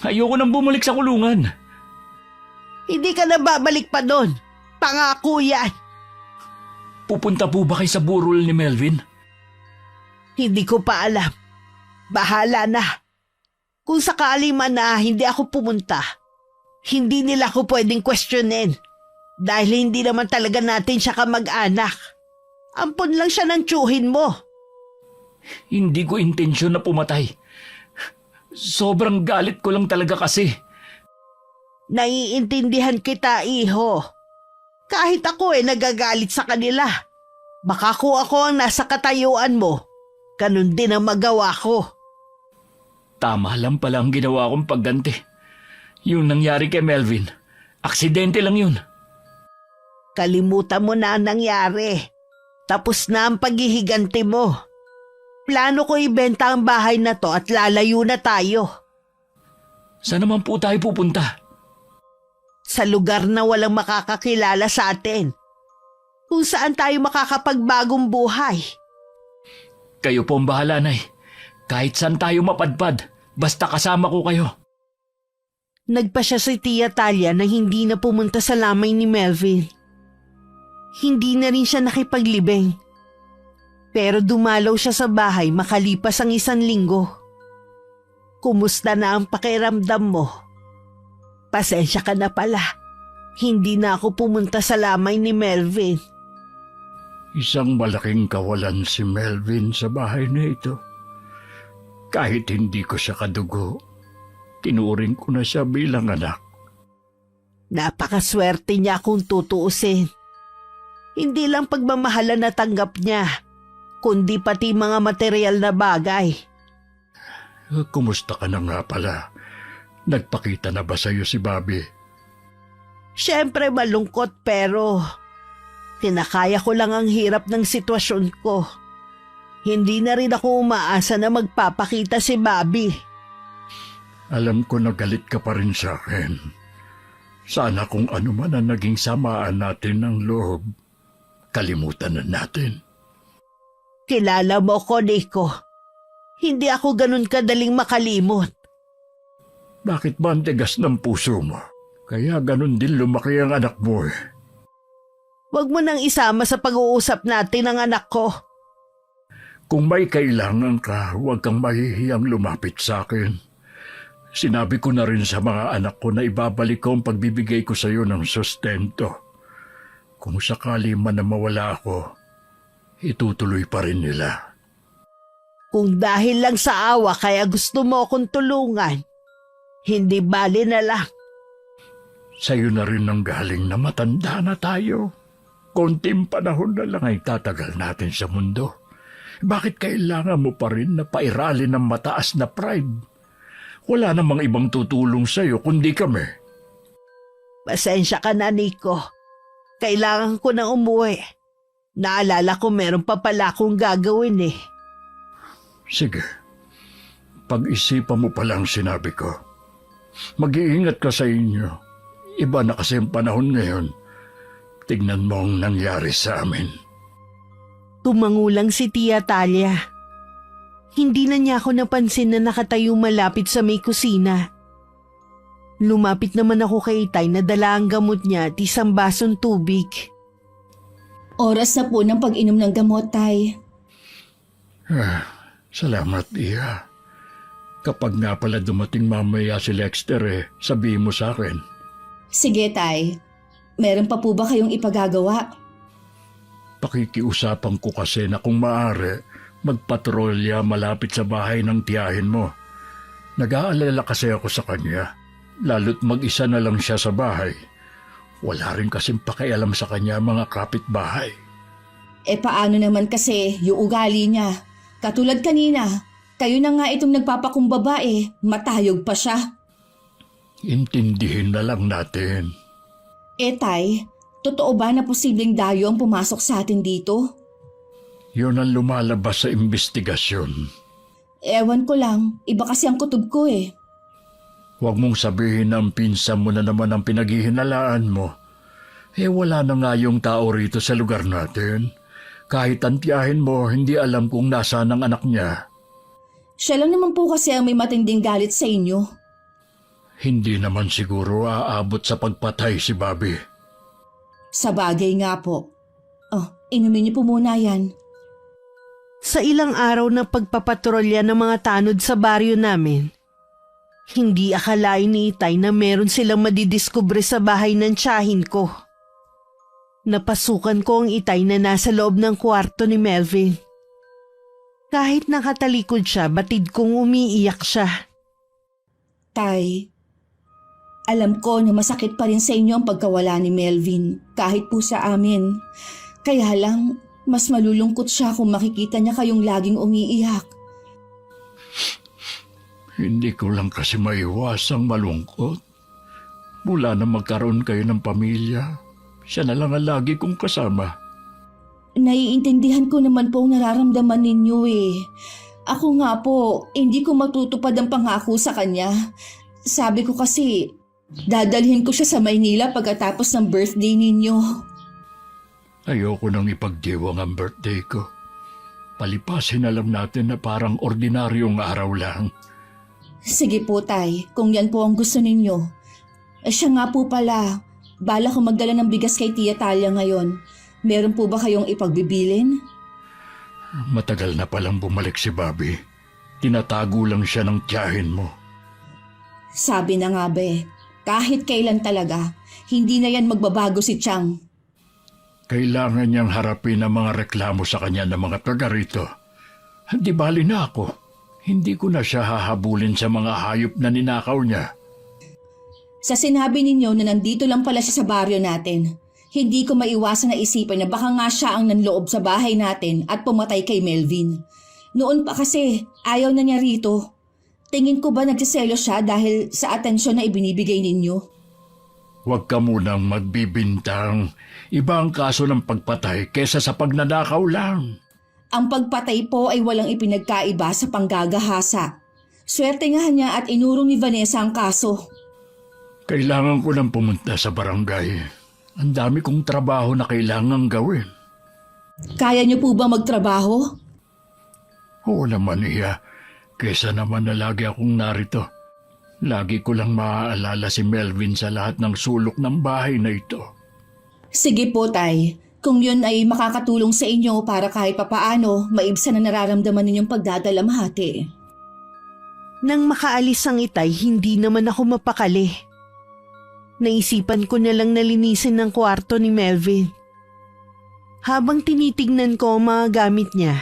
Ayoko nang bumalik sa kulungan. Hindi ka na babalik pa doon. Pangako yan. Pupunta po ba kayo sa burol ni Melvin? Hindi ko pa alam. Bahala na. Kung sakali man na hindi ako pumunta, hindi nila ako pwedeng questionin dahil hindi naman talaga natin siya kamag-anak. Ampon lang siya ng tiyuhin mo. Hindi ko intensyon na pumatay. Sobrang galit ko lang talaga kasi. Naiintindihan kita, iho. Kahit ako nagagalit sa kanila. Baka kung ako ang nasa katayuan mo, ganun din ang magawa ko. Tama lang pala ang ginawa kong pagganti. Yung nangyari kay Melvin, aksidente lang yun. Kalimutan mo na ang nangyari. Tapos na ang paghihiganti mo. Plano ko ibenta ang bahay na to at lalayo na tayo. Saan naman po tayo pupunta? Sa lugar na walang makakakilala sa atin. Kung saan tayo makakapagbagong buhay. Kayo po ang bahala, Nay. Kahit saan tayo mapadpad, basta kasama ko kayo. Nagpa siya si Tia Talia na hindi na pumunta sa lamay ni Melvin. Hindi na rin siya nakipaglibing. Pero dumalaw siya sa bahay makalipas ang 1 linggo. Kumusta na ang pakiramdam mo? Pasensya ka na pala. Hindi na ako pumunta sa lamay ni Melvin. Isang malaking kawalan si Melvin sa bahay na ito. Kahit hindi ko siya kadugo, tinuring ko na siya bilang anak. Napakaswerte niya kung tutuusin. Hindi lang pagmamahala na tanggap niya, kundi pati mga material na bagay. Kumusta ka na nga pala? Nagpakita na ba sa'yo si Bobby? Siyempre malungkot pero tinakaya ko lang ang hirap ng sitwasyon ko. Hindi na rin ako umaasa na magpapakita si Bobby. Alam ko na galit ka pa rin sa akin. Sana kung ano man ang naging samaan natin ng loob, kalimutan na natin. Kilala mo ko, Nico. Hindi ako ganun kadaling makalimot. Bakit ba ang tigas ng puso mo? Kaya ganun din lumaki ang anak mo eh. Huwag mo nang isama sa pag-uusap natin ang anak ko. Kung may kailangan ka, huwag kang mahihiyang lumapit sa akin. Sinabi ko na rin sa mga anak ko na ibabalik ko ang pagbibigay ko sa iyo ng sustento. Kung sakali man na mawala ako, itutuloy pa rin nila. Kung dahil lang sa awa kaya gusto mo akong tulungan, hindi bali na lang. Sa'yo na rin ang galing na matanda na tayo. Konting panahon na lang ay tatagal natin sa mundo. Bakit kailangan mo pa rin na pairalin ng mataas na pride? Wala namang ibang tutulong sa'yo kundi kami. Pasensya ka na, Nico. Kailangan ko na umuwi. Naalala ko meron pa pala akong gagawin eh. Sige, pag-isipan mo palang sinabi ko. Mag-iingat ka sa inyo. Iba na kasi ang panahon ngayon. Tignan mo ang nangyari sa amin. Tumangulang si Tia Talia. Hindi na niya ako napansin na nakatayo malapit sa may kusina. Lumapit naman ako kay Itay na dala ang gamot niya at isang basong tubig. Oras na po ng pag-inom ng gamot, Tay. Salamat, Iya. Kapag nga pala dumating mamaya si Lexter sabihin mo sa akin. Sige, Tay. Meron pa po ba kayong ipagagawa? Pakikiusapan ko kasi na kung maaari, magpatrolya malapit sa bahay ng tiyahin mo. Nag-aalala kasi ako sa kanya, lalo't mag-isa na lang siya sa bahay. Wala rin kasing pakialam sa kanya mga kapitbahay. Paano naman kasi yung ugali niya? Katulad kanina, kayo na nga itong nagpapakumbaba matayog pa siya. Intindihin na lang natin. Tay, totoo ba na posibleng dayo ang pumasok sa atin dito? Yun ang lumalabas sa investigasyon. Ewan ko lang, iba kasi ang kutob ko Huwag mong sabihin na ang pinsan mo na naman ang pinaghihinalaan mo. Wala na nga yung tao rito sa lugar natin. Kahit ang tiyahin mo, hindi alam kung nasaan ang anak niya. Siya lang naman po kasi ang may matinding galit sa inyo. Hindi naman siguro aabot sa pagpatay si Bobby. Sa bagay nga po. Inumin niyo po muna yan. Sa ilang araw ng pagpapatrolya ng mga tanod sa baryo namin, hindi akalain ni Itay na meron silang madidiskubre sa bahay ng tiyahin ko. Napasukan ko ang Itay na nasa loob ng kwarto ni Melvin. Kahit nakatalikod siya, batid kong umiiyak siya. Tay, alam ko na masakit pa rin sa inyo ang pagkawala ni Melvin, kahit po sa amin. Kaya lang, mas malulungkot siya kung makikita niya kayong laging umiiyak. Hindi ko lang kasi maiwasang malungkot. Mula na magkaroon kayo ng pamilya, siya na lang ang lagi kong kasama. Naiintindihan ko naman po ang nararamdaman ninyo Ako nga po, hindi ko matutupad ang pangako sa kanya. Sabi ko kasi, dadalhin ko siya sa Maynila pagkatapos ng birthday ninyo. Ayoko nang ipagdiwang ang birthday ko. Palipasin alam natin na parang ordinaryong araw lang. Sige po, Tay, kung yan po ang gusto ninyo. Siya nga po pala, bala ko magdala ng bigas kay Tia Talia ngayon. Meron po ba kayong ipagbibilin? Matagal na palang bumalik si Bobby. Tinatago lang siya ng tiyahin mo. Sabi na nga kahit kailan talaga, hindi na yan magbabago si Chang. Kailangan niyang harapin ang mga reklamo sa kanya ng mga taga rito. Di bali na ako. Hindi ko na siya hahabulin sa mga hayop na ninakaw niya. Sa sinabi ninyo na nandito lang pala siya sa baryo natin, hindi ko maiwasan na isipin na baka nga siya ang nanloob sa bahay natin at pumatay kay Melvin. Noon pa kasi, ayaw na niya rito. Tingin ko ba nagsiselo siya dahil sa atensyon na ibinibigay ninyo? Huwag ka munang magbibintang. Iba ang kaso ng pagpatay kesa sa pagnanakaw lang. Ang pagpatay po ay walang ipinagkaiba sa panggagahasa. Swerte nga niya at inurong ni Vanessa ang kaso. Kailangan ko nang pumunta sa barangay. Ang dami kong trabaho na kailangang gawin. Kaya niyo po ba magtrabaho? Oo naman, Iya. Kesa naman na lagi akong narito. Lagi ko lang maaalala si Melvin sa lahat ng sulok ng bahay na ito. Sige po, Tay. Kung yun ay makakatulong sa inyo para kahit papaano maibsan na nararamdaman ninyong pagdadalamhati. Nang makaalis ang Itay, hindi naman ako mapakali. Naisipan ko na lang nalinisin ng kwarto ni Melvin. Habang tinitignan ko ang mga gamit niya,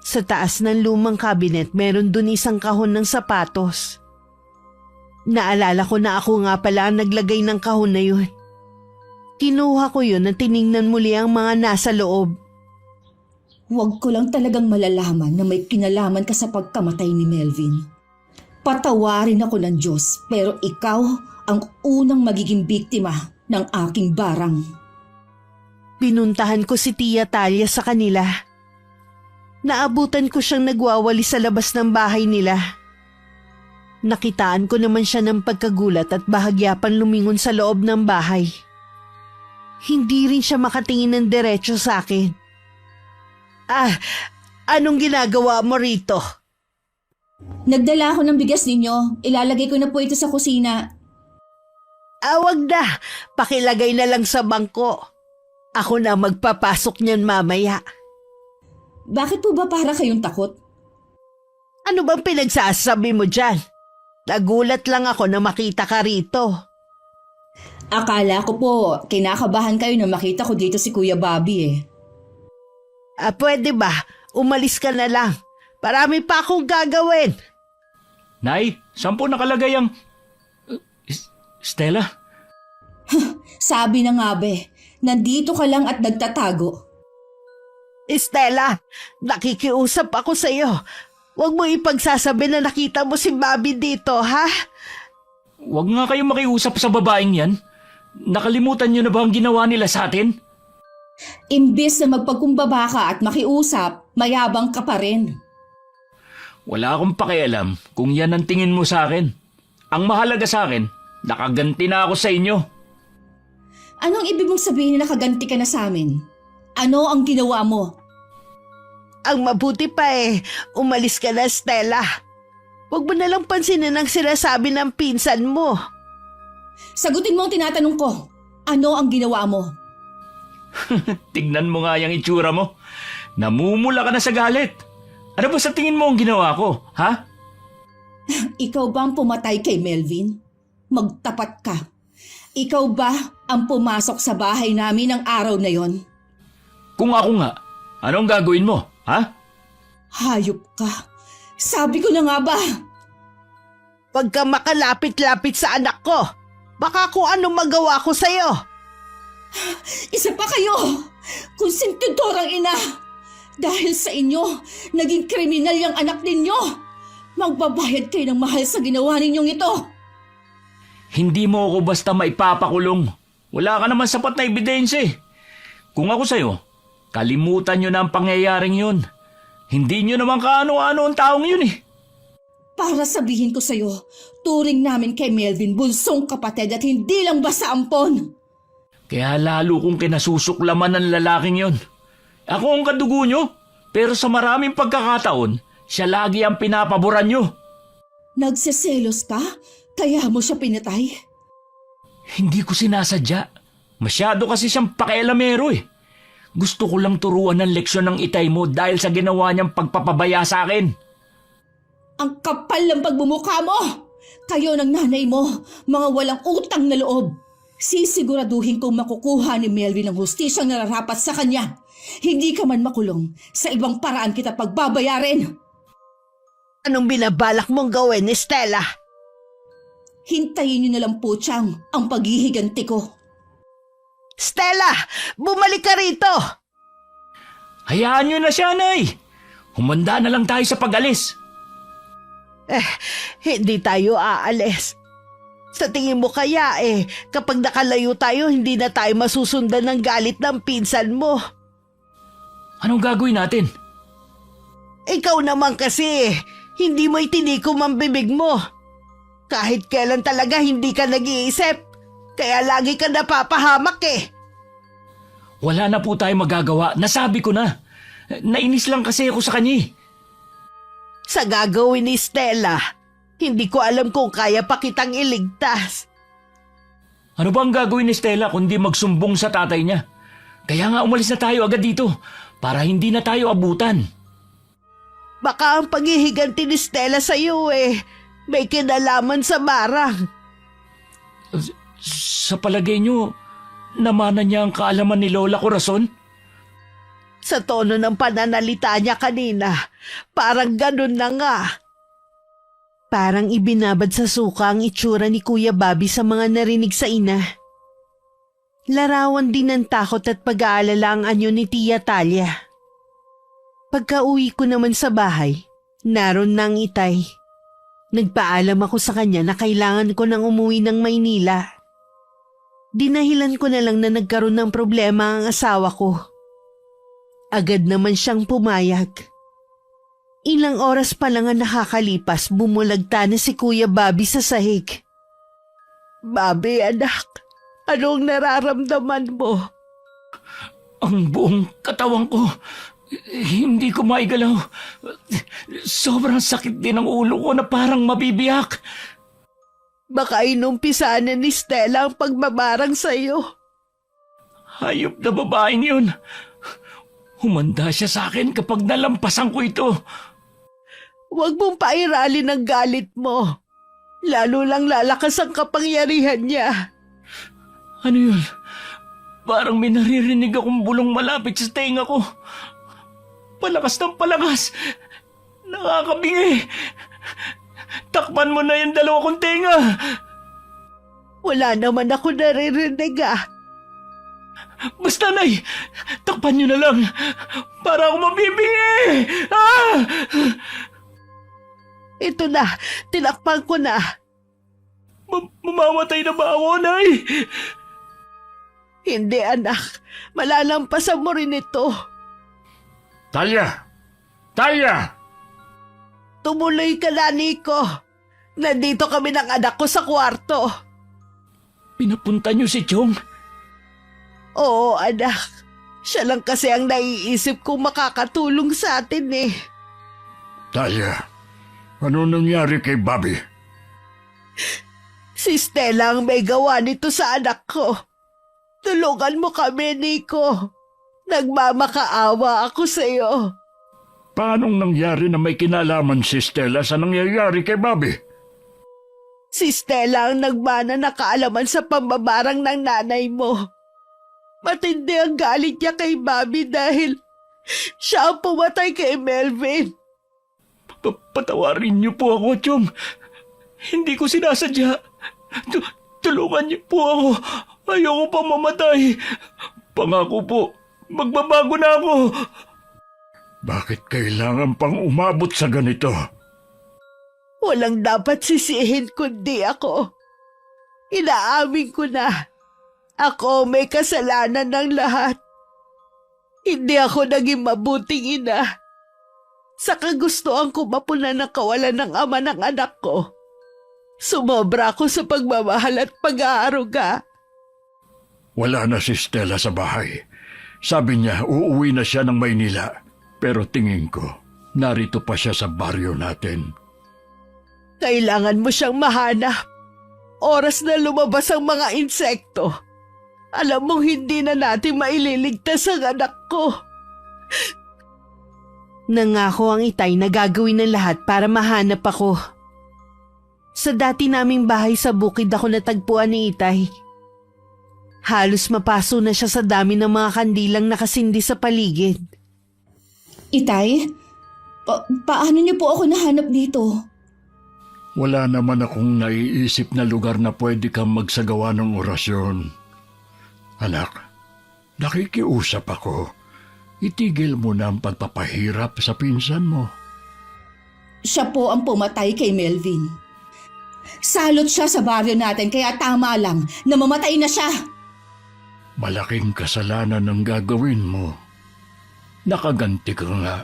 sa taas ng lumang cabinet meron dun isang kahon ng sapatos. Naalala ko na ako nga pala ang naglagay ng kahon na yun. Kinuha ko yun at tiningnan muli ang mga nasa loob. Huwag ko lang talagang malalaman na may kinalaman ka sa pagkamatay ni Melvin. Patawarin ako ng Diyos, pero ikaw ang unang magiging biktima ng aking barang. Pinuntahan ko si Tia Talia sa kanila. Naabutan ko siyang nagwawali sa labas ng bahay nila. Nakitaan ko naman siya ng pagkagulat at bahagya pang lumingon sa loob ng bahay. Hindi rin siya makatingin ng diretso sa akin. Anong ginagawa mo rito? Nagdala ako ng bigas ninyo. Ilalagay ko na po ito sa kusina. Wag na. Pakilagay na lang sa bangko. Ako na magpapasok niyan mamaya. Bakit po ba para kayong takot? Ano bang pinagsasabi mo dyan? Nagulat lang ako na makita ka rito. Akala ko po, kinakabahan kayo na makita ko dito si Kuya Bobby Pwede ba? umalis ka na lang. Marami pa akong gagawin. Nay, saan po nakalagay ang... Stella? Sabi na nga be, nandito ka lang at nagtatago. Estela, nakikiusap ako sa iyo. Huwag mo ipagsasabi na nakita mo si Bobby dito, ha? Huwag nga kayo makiusap sa babaeng yan. Nakalimutan niyo na ba ang ginawa nila sa atin? Imbes na magpagkumbaba ka at makiusap, mayabang ka pa rin. Wala akong pakialam kung yan ang tingin mo sa akin. Ang mahalaga sa akin, nakaganti na ako sa inyo. Anong ibig mong sabihin na nakaganti ka na sa amin? Ano ang ginawa mo? Ang mabuti pa umalis ka na, Stella. Huwag mo nalang pansinin ang sinasabi ng pinsan mo. Sagutin mo ang tinatanong ko. Ano ang ginawa mo? Tignan mo nga yung itsura mo. Namumula ka na sa galit. Ano ba sa tingin mo ang ginawa ko, ha? Ikaw ba ang pumatay kay Melvin? Magtapat ka. Ikaw ba ang pumasok sa bahay namin ng araw na yon? Kung ako nga, anong gagawin mo, ha? Hayop ka. Sabi ko na nga ba? Huwag kang makalapit-lapit sa anak ko. Baka kung ano magawa ko sa'yo. Isa pa kayo! Konsentidorang ina! Dahil sa inyo, naging kriminal yung anak ninyo! Magbabayad kayo ng mahal sa ginawa ninyong ito! Hindi mo ako basta maipapakulong. Wala ka naman sapat na ebidensya eh. Kung ako sa'yo, kalimutan nyo na ang pangyayaring yun. Hindi nyo naman kaano-ano ang taong yun eh. Para sabihin ko sa'yo, turing namin kay Melvin bunsong kapatid at hindi lang basta ampon. Kaya lalo kong kinasusuklaman ng lalaking yon. Ako ang kadugo nyo, pero sa maraming pagkakataon, siya lagi ang pinapaboran nyo. Nagseselos ka? Kaya mo siya pinatay? Hindi ko sinasadya. Masyado kasi siyang pakialamero eh. Gusto ko lang turuan ng leksyon ng itay mo dahil sa ginawa niyang pagpapabaya sa akin. Ang kapal ng pagmumukha mo! Kayo ng nanay mo, mga walang utang na loob. Sisiguraduhin kong makukuha ni Melvin ang hustisyang nararapat sa kanya. Hindi ka man makulong. Sa ibang paraan kita pagbabayarin. Anong binabalak mong gawin, Estela? Hintayin niyo na lang po, Chang, ang paghihiganti ko. Stella, bumalik ka rito! Hayaan nyo na siya, Nay. Humanda na lang tayo sa pag-alis. Hindi tayo aalis. Sa tingin mo kaya kapag nakalayo tayo, hindi na tayo masusundan ng galit ng pinsan mo. Anong gagawin natin? Ikaw naman kasi, hindi mo itinikom ang bibig mo. Kahit kailan talaga hindi ka nag-iisip, kaya lagi ka napapahamak Wala na po tayo magagawa, nasabi ko na. Nainis lang kasi ako sa kanya. Sa gagawin ni Stella, hindi ko alam kung kaya pa kitang iligtas. Ano ba ang gagawin ni Stella kundi magsumbong sa tatay niya? Kaya nga umalis na tayo agad dito para hindi na tayo abutan. Baka ang paghihiganti ni Stella sa iyo may kinalaman sa barang. Sa palagay niyo, namana niya ang kaalaman ni Lola Corazon? Sa tono ng pananalita niya kanina, parang ganun na nga. Parang ibinabad sa suka ang itsura ni Kuya Bobby sa mga narinig sa ina. Larawan din ng takot at pag-aalala ang anyo ni Tia Talia. Pagka-uwi ko naman sa bahay, naroon na ang itay. Nagpaalam ako sa kanya na kailangan ko nang umuwi ng Maynila. Dinahilan ko na lang na nagkaroon ng problema ang asawa ko. Agad naman siyang pumayag. Ilang oras pa lang ang nakakalipas, bumulagta na si Kuya Bobby sa sahig. Bobby, anak, anong nararamdaman mo? Ang buong katawan ko, hindi ko maigalaw. Sobrang sakit din ang ulo ko na parang mabibiyak. Baka inumpisahan na ni Stella ang pagbabarang sa'yo. Hayop na babaeng yun. Humanda siya sa akin kapag nalampasan ko ito. Huwag mong pairalin ang galit mo. Lalo lang lalakas ang kapangyarihan niya. Ano yun? Parang may naririnig akong bulong malapit sa tenga ko. Palakas ng palakas. Nakakabingi. Takpan mo na yung 2 kong tenga. Wala naman ako naririnig Basta, Nay, takpan niyo na lang para ako mabibingi. Ah! Ito na, tinakpan ko na. Mamamatay na ba ako, Nay? Hindi anak, malalampasan mo rin ito. Talia! Talia! Tumuloy ka na, Nico. Nandito kami ng anak ko sa kwarto. Pinapunta niyo si Chong? Oo, anak. Siya lang kasi ang naiisip kong makakatulong sa atin Talia, ano nangyari kay Bobby? Si Stella ang may gawa nito sa anak ko. Tulungan mo kami, Nico. Nagmamakaawa ako sa iyo. Paanong nangyari na may kinalaman si Stella sa nangyayari kay Bobby? Si Stella ang nagmana na kaalaman sa pambabarang ng nanay mo. Matindi ang galit niya kay Bobby dahil siya ang pumatay kay Melvin. Patawarin niyo po ako, Chong. Hindi ko sinasadya. Tulungan niyo po ako. Ayoko pa mamatay. Pangako po, magbabago na ako. Bakit kailangan pang umabot sa ganito? Walang dapat sisihin kundi ako. Inaamin ko na. Ako may kasalanan ng lahat. Hindi ako naging mabuting ina. Sa kagustuhan ko mapunan ng kawalan ng ama ng anak ko. Sumobra ako sa pagmamahal at pag-aaruga. Wala na si Stella sa bahay. Sabi niya uuwi na siya ng Maynila. Pero tingin ko, narito pa siya sa baryo natin. Kailangan mo siyang mahanap. Oras na lumabas ang mga insekto. Alam mong hindi na natin maililigtas ang anak ko. Nangako ang itay na gagawin ng lahat para mahanap ako. Sa dati naming bahay sa bukid ako natagpuan ni itay. Halos mapaso na siya sa dami ng mga kandilang nakasindi sa paligid. Itay, paano niyo po ako nahanap dito? Wala naman akong naiisip na lugar na pwede kang magsagawa ng orasyon. Anak, nakikiusap ako. Itigil mo na ang pagpapahirap sa pinsan mo. Siya po ang pumatay kay Melvin. Salot siya sa baryo natin kaya tama lang na mamatay na siya. Malaking kasalanan ang gagawin mo. Nakaganti ka nga.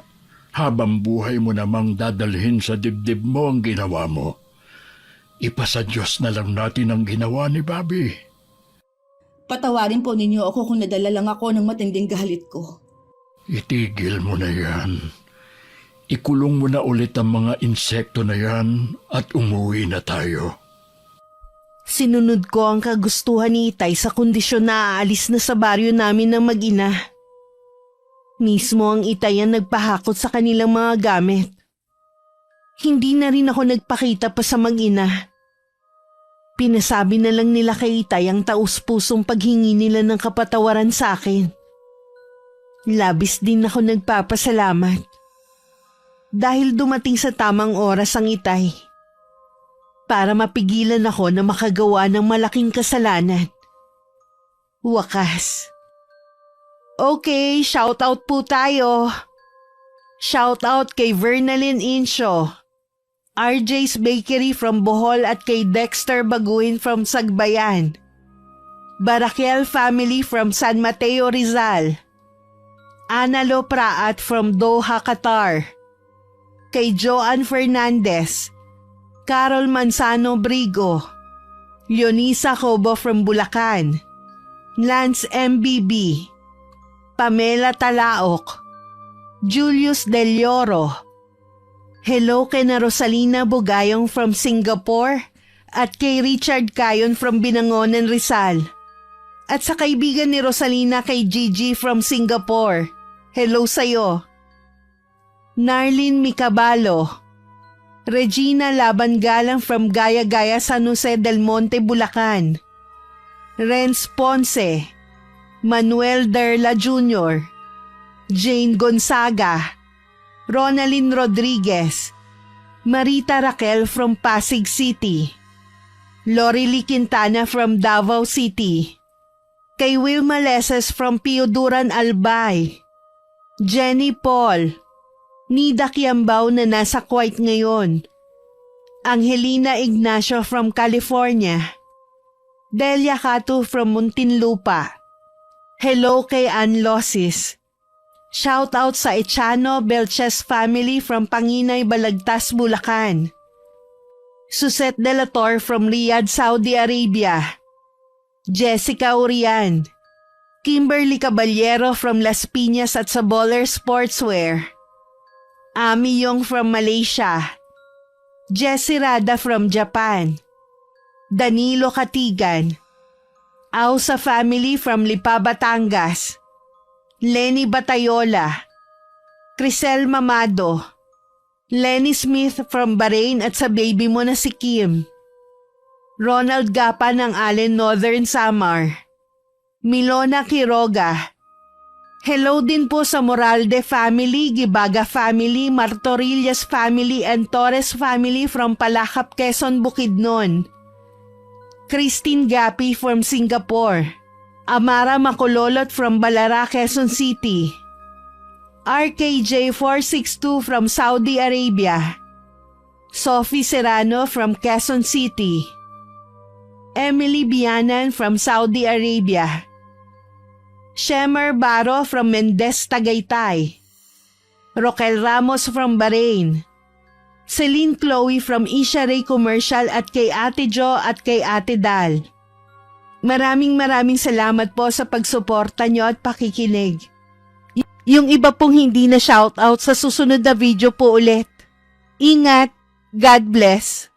Habang buhay mo namang dadalhin sa dibdib mo ang ginawa mo. Ipasa Diyos na lang natin ang ginawa ni Bobby. Patawarin po ninyo ako kung nadala lang ako ng matinding galit ko. Itigil mo na yan. Ikulong mo na ulit ang mga insekto na yan at umuwi na tayo. Sinunod ko ang kagustuhan ni itay sa kondisyon na aalis na sa baryo namin ng mag-ina. Mismo ang itay ang nagpahakot sa kanilang mga gamit. Hindi na rin ako nagpakita pa sa mag-ina. Pinasabi na lang nila kay itay ang taus-pusong paghingi nila ng kapatawaran sa akin. Labis din ako nagpapasalamat. Dahil dumating sa tamang oras ang itay. Para mapigilan ako na makagawa ng malaking kasalanan. Wakas. Okay, shoutout po tayo. Shoutout kay Vernalyn Insyo, RJ's Bakery from Bohol at kay Dexter Baguhin from Sagbayan. Barakiel family from San Mateo, Rizal. Analo Praat from Doha, Qatar. Kay Joan Fernandez, Carol Manzano Brigo, Leonisa Cobo from Bulacan, Lance MBB, Pamela Talaok, Julius Del Lloro. Hello kay na Rosalina Bugayong from Singapore at kay Richard Cayon from Binangonan, Rizal. At sa kaibigan ni Rosalina kay Gigi from Singapore. Hello sa'yo. Narlene Micabalo, Regina Labangalang from Gaya-Gaya, San Jose del Monte, Bulacan. Renz Ponce, Manuel Derla Jr., Jane Gonzaga, Ronalyn Rodriguez, Marita Raquel from Pasig City, Lorely Quintana from Davao City, kay Wilma Leses from Pioduran Albay, Jenny Paul, Nida Kiambao na nasa Kuwait ngayon, Angelina Ignacio from California, Delia Catu from Muntinlupa, hello kay Ann Losis. Shout out sa Echano Belches family from Panginay, Balagtas, Bulacan. Susette De La Torre from Riyadh, Saudi Arabia. Jessica Urian. Kimberly Caballero from Las Piñas at sa Baller Sportswear. Ami Yong from Malaysia. Jessie Rada from Japan. Danilo Katigan. Ausa family from Lipa, Batangas. Lenny Batayola, Crisel Mamado, Lenny Smith from Bahrain at sa baby mo na si Kim, Ronald Gapa ng Allen Northern Samar, Milona Quiroga, hello din po sa Moralde family, Gibaga family, Martorillas family and Torres family from Palakap, Quezon, Bukidnon, Christine Gapi from Singapore, Amara Makulolot from Balara, Quezon City. RKJ 462 from Saudi Arabia. Sophie Serrano from Quezon City. Emily Bianan from Saudi Arabia. Shemer Baro from Mendez, Tagaytay. Roquel Ramos from Bahrain. Celine Chloe from Isha Ray Commercial at kay Ate Jo at kay Ate Dal. Maraming salamat po sa pagsuporta nyo at pakikinig. Yung iba pong hindi na shoutout sa susunod na video po ulit. Ingat. God bless.